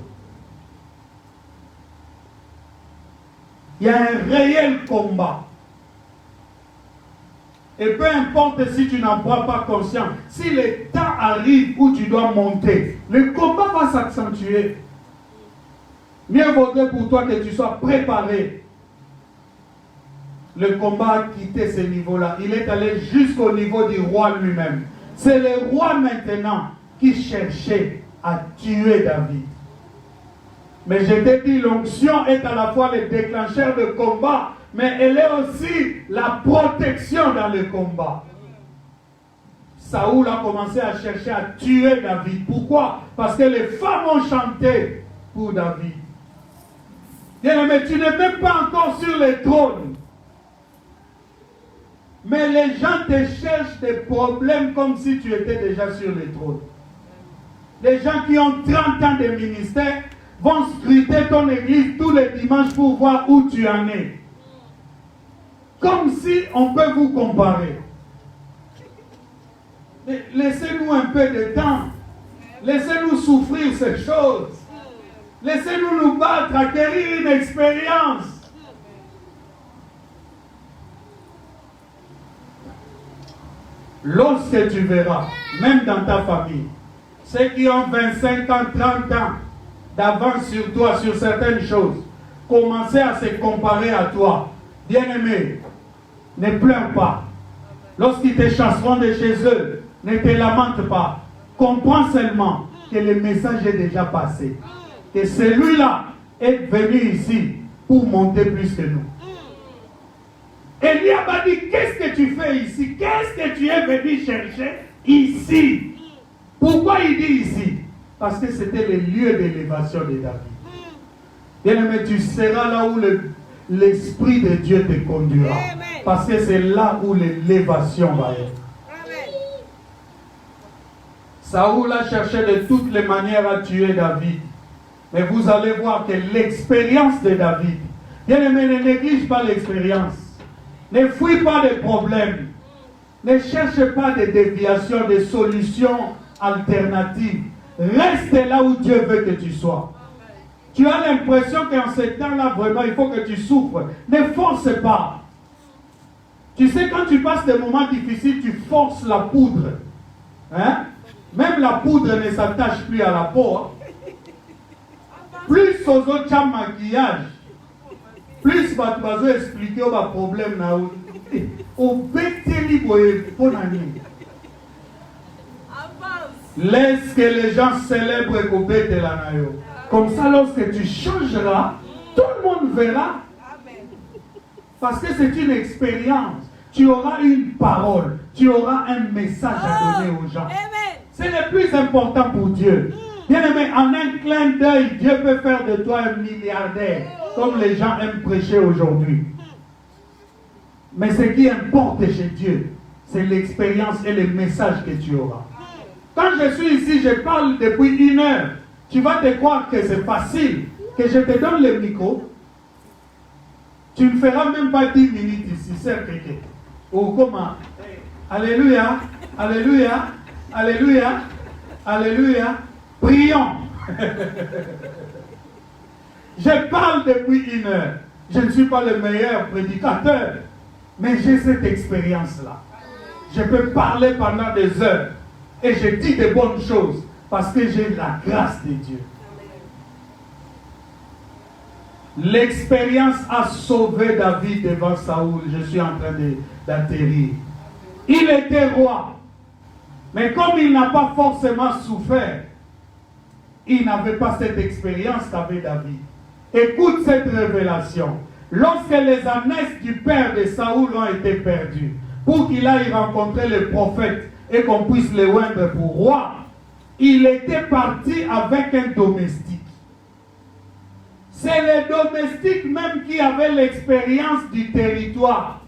Il y a un réel combat. Et peu importe si tu n'en prends pas conscience, si le temps arrive où tu dois monter, le combat va s'accentuer. Mieux vaudrait pour toi que tu sois préparé. Le combat a quitté ce niveau-là. Il est allé jusqu'au niveau du roi lui-même. C'est le roi maintenant qui cherchait à tuer David. Mais je t'ai dit, l'onction est à la fois le déclencheur de combat, mais elle est aussi la protection dans le combat. Saoul a commencé à chercher à tuer David. Pourquoi? Parce que les femmes ont chanté pour David. Bien, mais tu n'es même pas encore sur le trône. Mais les gens te cherchent des problèmes comme si tu étais déjà sur le trône. Les gens qui ont 30 ans de ministère vont scruter ton église tous les dimanches pour voir où tu en es. Comme si on peut vous comparer. Laissez-nous un peu de temps. Laissez-nous souffrir ces choses. Laissez-nous nous battre, acquérir une expérience. Lorsque tu verras, même dans ta famille, ceux qui ont 25 ans, 30 ans d'avance sur toi, sur certaines choses, commencer à se comparer à toi. Bien-aimé, ne pleure pas. Lorsqu'ils te chasseront de chez eux, ne te lamente pas. Comprends seulement que le message est déjà passé. Que celui-là est venu ici pour monter plus que nous. Eliab a dit, qu'est-ce que tu fais ici? Qu'est-ce que tu es venu chercher ici? Pourquoi il dit ici? Parce que c'était le lieu d'élévation de David. Bien-aimé, tu seras là où l'Esprit de Dieu te conduira. Parce que c'est là où l'élévation va être. Saoul a cherché de toutes les manières à tuer David. Mais vous allez voir que l'expérience de David, bien-aimé, ne néglige pas l'expérience. Ne fuis pas des problèmes. Ne cherche pas de déviations, de solutions alternatives. Reste là où Dieu veut que tu sois. Tu as l'impression qu'en ce temps-là, vraiment, il faut que tu souffres. Ne force pas. Tu sais, quand tu passes des moments difficiles, tu forces la poudre. Hein? Même la poudre ne s'attache plus à la peau. Hein? Plus aux autres maquillage, plus tu vas expliquer le problème. Laisse que les gens célèbrent qu'au bête de la nayo. Comme ça, lorsque tu changeras, tout le monde verra. Parce que c'est une expérience. Tu auras une parole. Tu auras un message à donner aux gens. C'est le plus important pour Dieu. Bien aimé, en un clin d'œil, Dieu peut faire de toi un milliardaire. Comme les gens aiment prêcher aujourd'hui. Mais ce qui importe chez Dieu, c'est l'expérience et le message que tu auras. Quand je suis ici, je parle depuis 1 heure. Tu vas te croire que c'est facile, que je te donne le micro. Tu ne feras même pas 10 minutes ici, c'est quelqu'un. Ou comment? Alléluia, alléluia, alléluia, alléluia. Prions. Je parle depuis 1 heure. Je ne suis pas le meilleur prédicateur, mais j'ai cette expérience-là. Je peux parler pendant des heures et je dis de bonnes choses parce que j'ai la grâce de Dieu. L'expérience a sauvé David devant Saoul. Je suis en train d'atterrir. Il était roi, mais comme il n'a pas forcément souffert, il n'avait pas cette expérience qu'avait David. Écoute cette révélation. Lorsque les ânesses du père de Saoul ont été perdues, pour qu'il aille rencontrer le prophète et qu'on puisse le oindre pour roi, il était parti avec un domestique. C'est le domestique même qui avait l'expérience du territoire,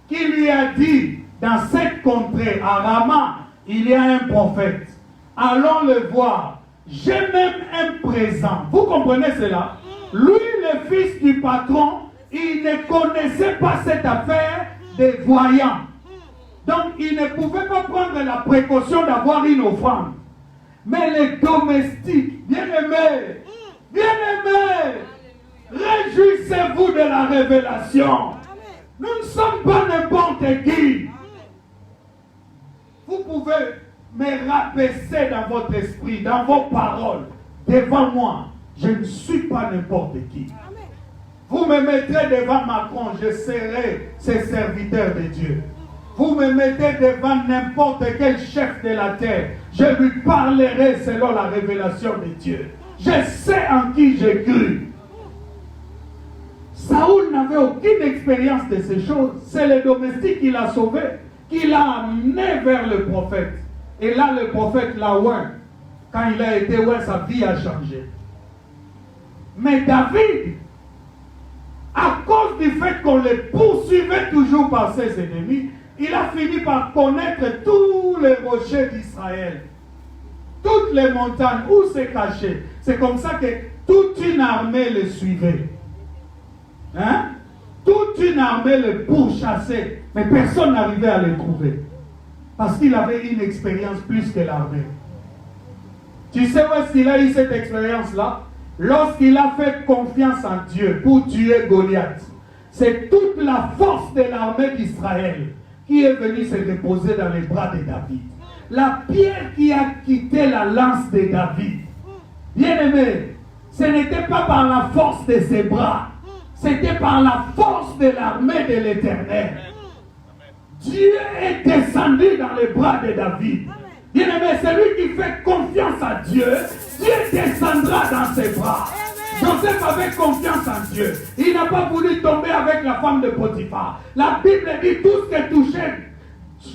qui lui a dit, dans cette contrée, à Rama, il y a un prophète. Allons le voir. J'ai même un présent. Vous comprenez cela? Lui, le fils du patron, il ne connaissait pas cette affaire des voyants. Donc, il ne pouvait pas prendre la précaution d'avoir une offrande. Mais les domestiques, bien-aimés, réjouissez-vous de la révélation. Nous ne sommes pas n'importe qui. Vous pouvez me rabaisser dans votre esprit, dans vos paroles, devant moi. Je ne suis pas n'importe qui. Vous me mettrez devant Macron, je serai ce serviteur de Dieu. Vous me mettez devant n'importe quel chef de la terre, je lui parlerai selon la révélation de Dieu. Je sais en qui j'ai cru. Saoul n'avait aucune expérience de ces choses. C'est le domestique qui l'a sauvé, qui l'a amené vers le prophète. Et là, le prophète l'a oint. Quand il a été oint, sa vie a changé. Mais David, à cause du fait qu'on le poursuivait toujours par ses ennemis, il a fini par connaître tous les rochers d'Israël. Toutes les montagnes où se cacher. C'est comme ça que toute une armée le suivait. Hein? Toute une armée le pourchassait. Mais personne n'arrivait à le trouver. Parce qu'il avait une expérience plus que l'armée. Tu sais où est-ce qu'il a eu cette expérience-là? Lorsqu'il a fait confiance en Dieu pour tuer Goliath. C'est toute la force de l'armée d'Israël qui est venue se reposer dans les bras de David. La pierre qui a quitté la lance de David. Bien-aimé, ce n'était pas par la force de ses bras, c'était par la force de l'armée de l'Éternel. Dieu est descendu dans les bras de David. Bien-aimé, celui qui fait confiance à Dieu, Dieu descendra dans ses bras. Joseph avait confiance en Dieu. Il n'a pas voulu tomber avec la femme de Potiphar. La Bible dit tout ce qui touchait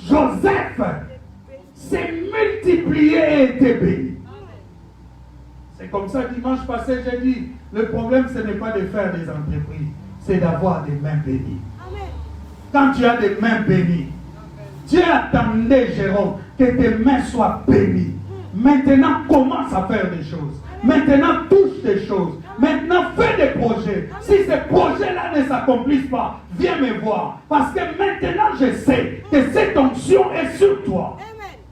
Joseph s'est multiplié et était béni. C'est comme ça dimanche passé, j'ai dit, le problème ce n'est pas de faire des entreprises, c'est d'avoir des mains bénies. Quand tu as des mains bénies, Dieu attendait, Jérôme, que tes mains soient bénies. Maintenant, commence à faire des choses. Maintenant, touche des choses. Maintenant, fais des projets. Si ces projets-là ne s'accomplissent pas, viens me voir. Parce que maintenant, je sais que cette onction est sur toi.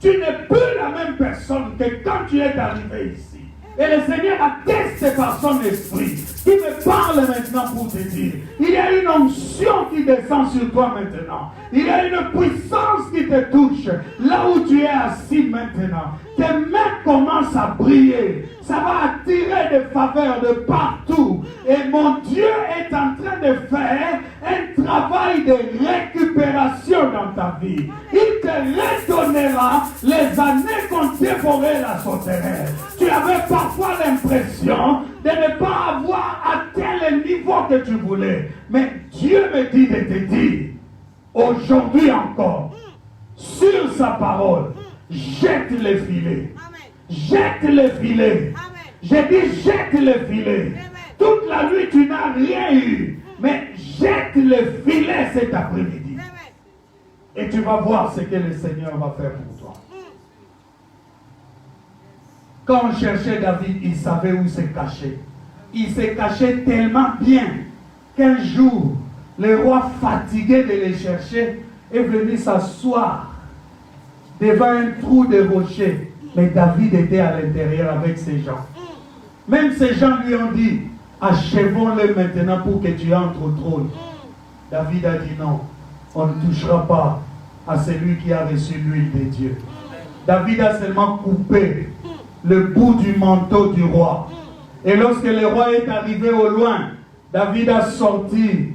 Tu n'es plus la même personne que quand tu es arrivé ici. Et le Seigneur atteste par son esprit qui me parle maintenant pour te dire, il y a une onction qui descend sur toi maintenant. Il y a une puissance qui te touche là où tu es assis maintenant. Tes mains commencent à briller. Ça va attirer des faveurs de partout. Et mon Dieu est en train de faire un travail de récupération dans ta vie. Il te redonnera les années qu'on dévorait la sauterelle. Tu avais parfois l'impression de ne pas avoir atteint le niveau que tu voulais. Mais Dieu me dit de te dire, aujourd'hui encore, sur sa parole, jette le filet. Jette le filet. J'ai dit jette le filet. Toute la nuit tu n'as rien eu. Mais jette le filet cet après-midi. Et tu vas voir ce que le Seigneur va faire pour toi. Quand on cherchait David, il savait où se cacher. Il se cachait tellement bien qu'un jour, le roi fatigué de les chercher est venu s'asseoir devant un trou de rocher. Mais David était à l'intérieur avec ses gens. Même ces gens lui ont dit, achevons-le maintenant pour que tu entres au trône. David a dit non, on ne touchera pas à celui qui a reçu l'huile de Dieu. David a seulement coupé le bout du manteau du roi. Et lorsque le roi est arrivé au loin, David a sorti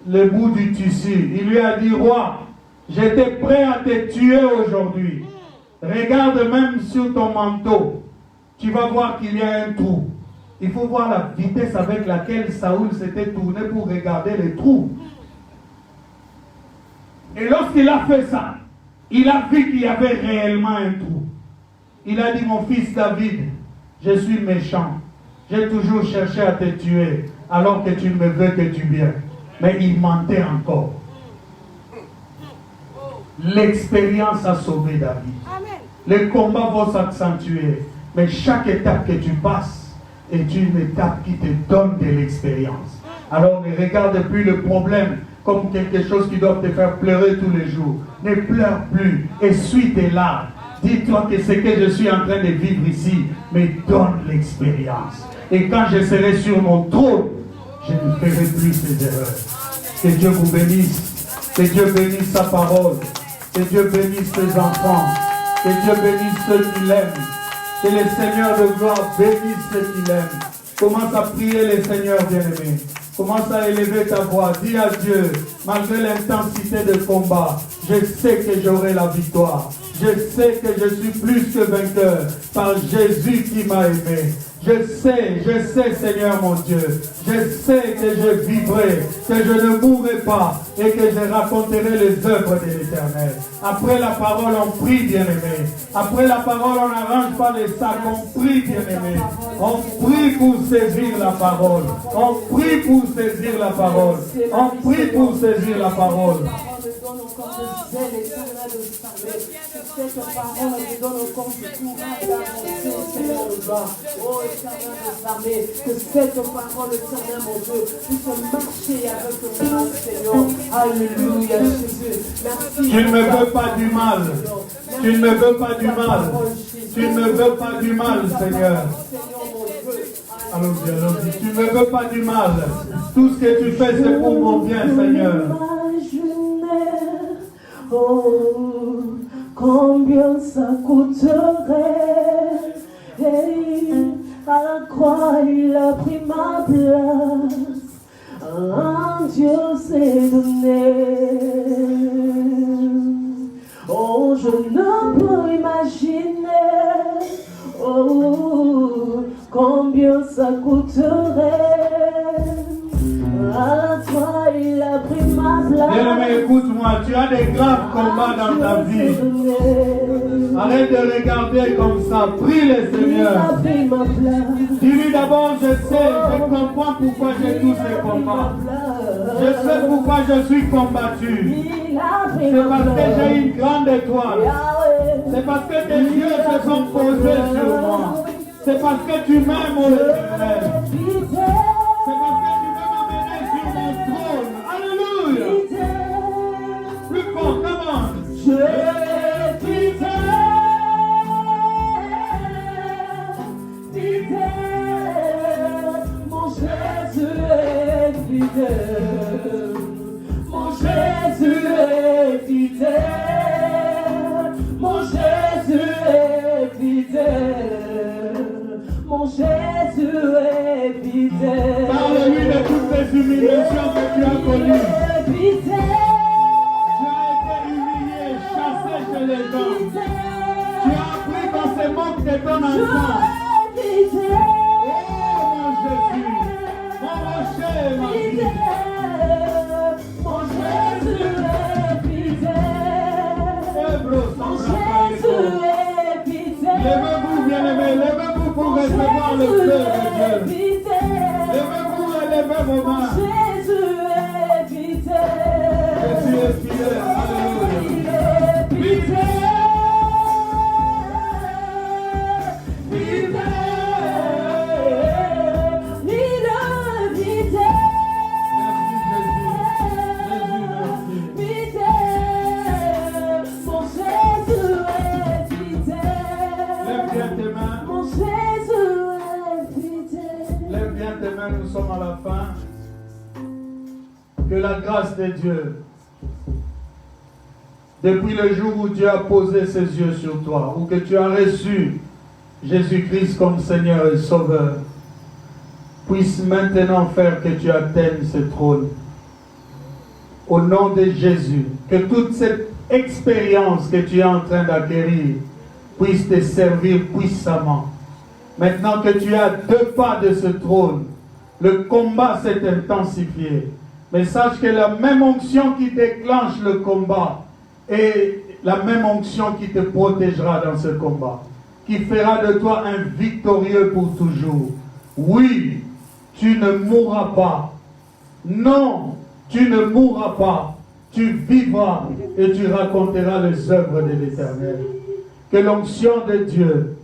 le bout du tissu. Il lui a dit, roi, j'étais prêt à te tuer aujourd'hui. Regarde même sur ton manteau. Tu vas voir qu'il y a un trou. Il faut voir la vitesse avec laquelle Saoul s'était tourné pour regarder les trous. Et lorsqu'il a fait ça, il a vu qu'il y avait réellement un trou. Il a dit, mon fils David, je suis méchant. J'ai toujours cherché à te tuer alors que tu ne me veux que du bien. Mais il mentait encore. L'expérience a sauvé David. Les combats vont s'accentuer. Mais chaque étape que tu passes est une étape qui te donne de l'expérience. Alors ne regarde plus le problème comme quelque chose qui doit te faire pleurer tous les jours. Ne pleure plus. Essuie tes larmes. Dis-toi que ce que je suis en train de vivre ici me donne l'expérience. Et quand je serai sur mon trône, je ne ferai plus ces erreurs. Que Dieu vous bénisse. Que Dieu bénisse sa parole. Que Dieu bénisse ses enfants. Que Dieu bénisse ceux qui l'aiment. Que le Seigneur de gloire bénisse ceux qui l'aiment. Commence à prier le Seigneur bien-aimé. Commence à élever ta voix. Dis à Dieu, malgré l'intensité de combat, je sais que j'aurai la victoire. Je sais que je suis plus que vainqueur par Jésus qui m'a aimé. Je sais, Seigneur mon Dieu, je sais que je vivrai, que je ne mourrai pas et que je raconterai les œuvres de l'Éternel. Après la parole, on prie, bien-aimé. Après la parole, on n'arrange pas les sacs, on prie, bien-aimé. On prie pour saisir la parole. On prie pour saisir la parole. On prie pour saisir la parole. encore de zèle éternel de salut. Que cette parole nous donne encore du courage d'avancer, Seigneur de gloire. Oh, éternel de salut, que cette parole, éternel mon Dieu, puisse marcher avec moi, Seigneur. Alléluia, Jésus. Merci. Tu ne me veux pas du mal. Tu ne me veux pas du mal. Tu ne me veux pas du mal, Seigneur. Allons-y, allons-y. Tu ne me veux pas du mal. Tout ce que tu fais, c'est pour mon bien, Seigneur. Oh, combien ça coûterait. Hey, à la croix, il a pris ma place. Un Dieu s'est donné. Oh, je ne peux imaginer. Oh, combien ça coûterait. À la croix, il a pris ma place. Bien-aimé, écoute-moi, tu as des graves combats dans ta vie. Arrête de regarder comme ça. Prie le Seigneur. Dis-lui d'abord, je sais, je comprends pourquoi j'ai tous ces combats. Je sais pourquoi je suis combattu. C'est parce que j'ai une grande étoile. C'est parce que tes yeux se sont posés sur moi. C'est parce que tu m'aimes, ô Éternel. C'est parce que tu veux m'amener sur mon trône. Alléluia. Plus fort, comment? Mon Jésus est fidèle. Mon Jésus est fidèle. Mon Jésus est fidèle. Mon Jésus est fidèle. Parle-lui de toutes les humiliations que tu as connues. Tu as été humilié, chassé chez les gens. Tu as appris qu'on se moque de ton enfant. Oh mon Jésus, mon rocher, ma vie. Mon Jésus est fidèle. Mon Jésus est fidèle. Levez-vous, bien-aimés, levez-vous pour recevoir le feu de Dieu. Levez-vous et levez vos mains. Jésus est fidèle. Jésus est fidèle. Alléluia. Nous sommes à la fin. Que la grâce de Dieu, depuis le jour où Dieu a posé ses yeux sur toi, ou que tu as reçu Jésus-Christ comme Seigneur et Sauveur, puisse maintenant faire que tu atteignes ce trône. Au nom de Jésus, que toute cette expérience que tu es en train d'acquérir puisse te servir puissamment. Maintenant que tu es à 2 pas de ce trône, le combat s'est intensifié. Mais sache que la même onction qui déclenche le combat est la même onction qui te protégera dans ce combat, qui fera de toi un victorieux pour toujours. Oui, tu ne mourras pas. Non, tu ne mourras pas. Tu vivras et tu raconteras les œuvres de l'Éternel. Que l'onction de Dieu,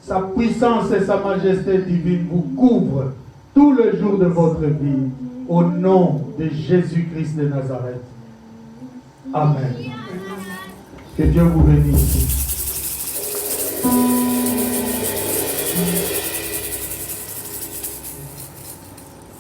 sa puissance et sa majesté divine vous couvrent tout le jour de votre vie, au nom de Jésus-Christ de Nazareth. Amen. Que Dieu vous bénisse.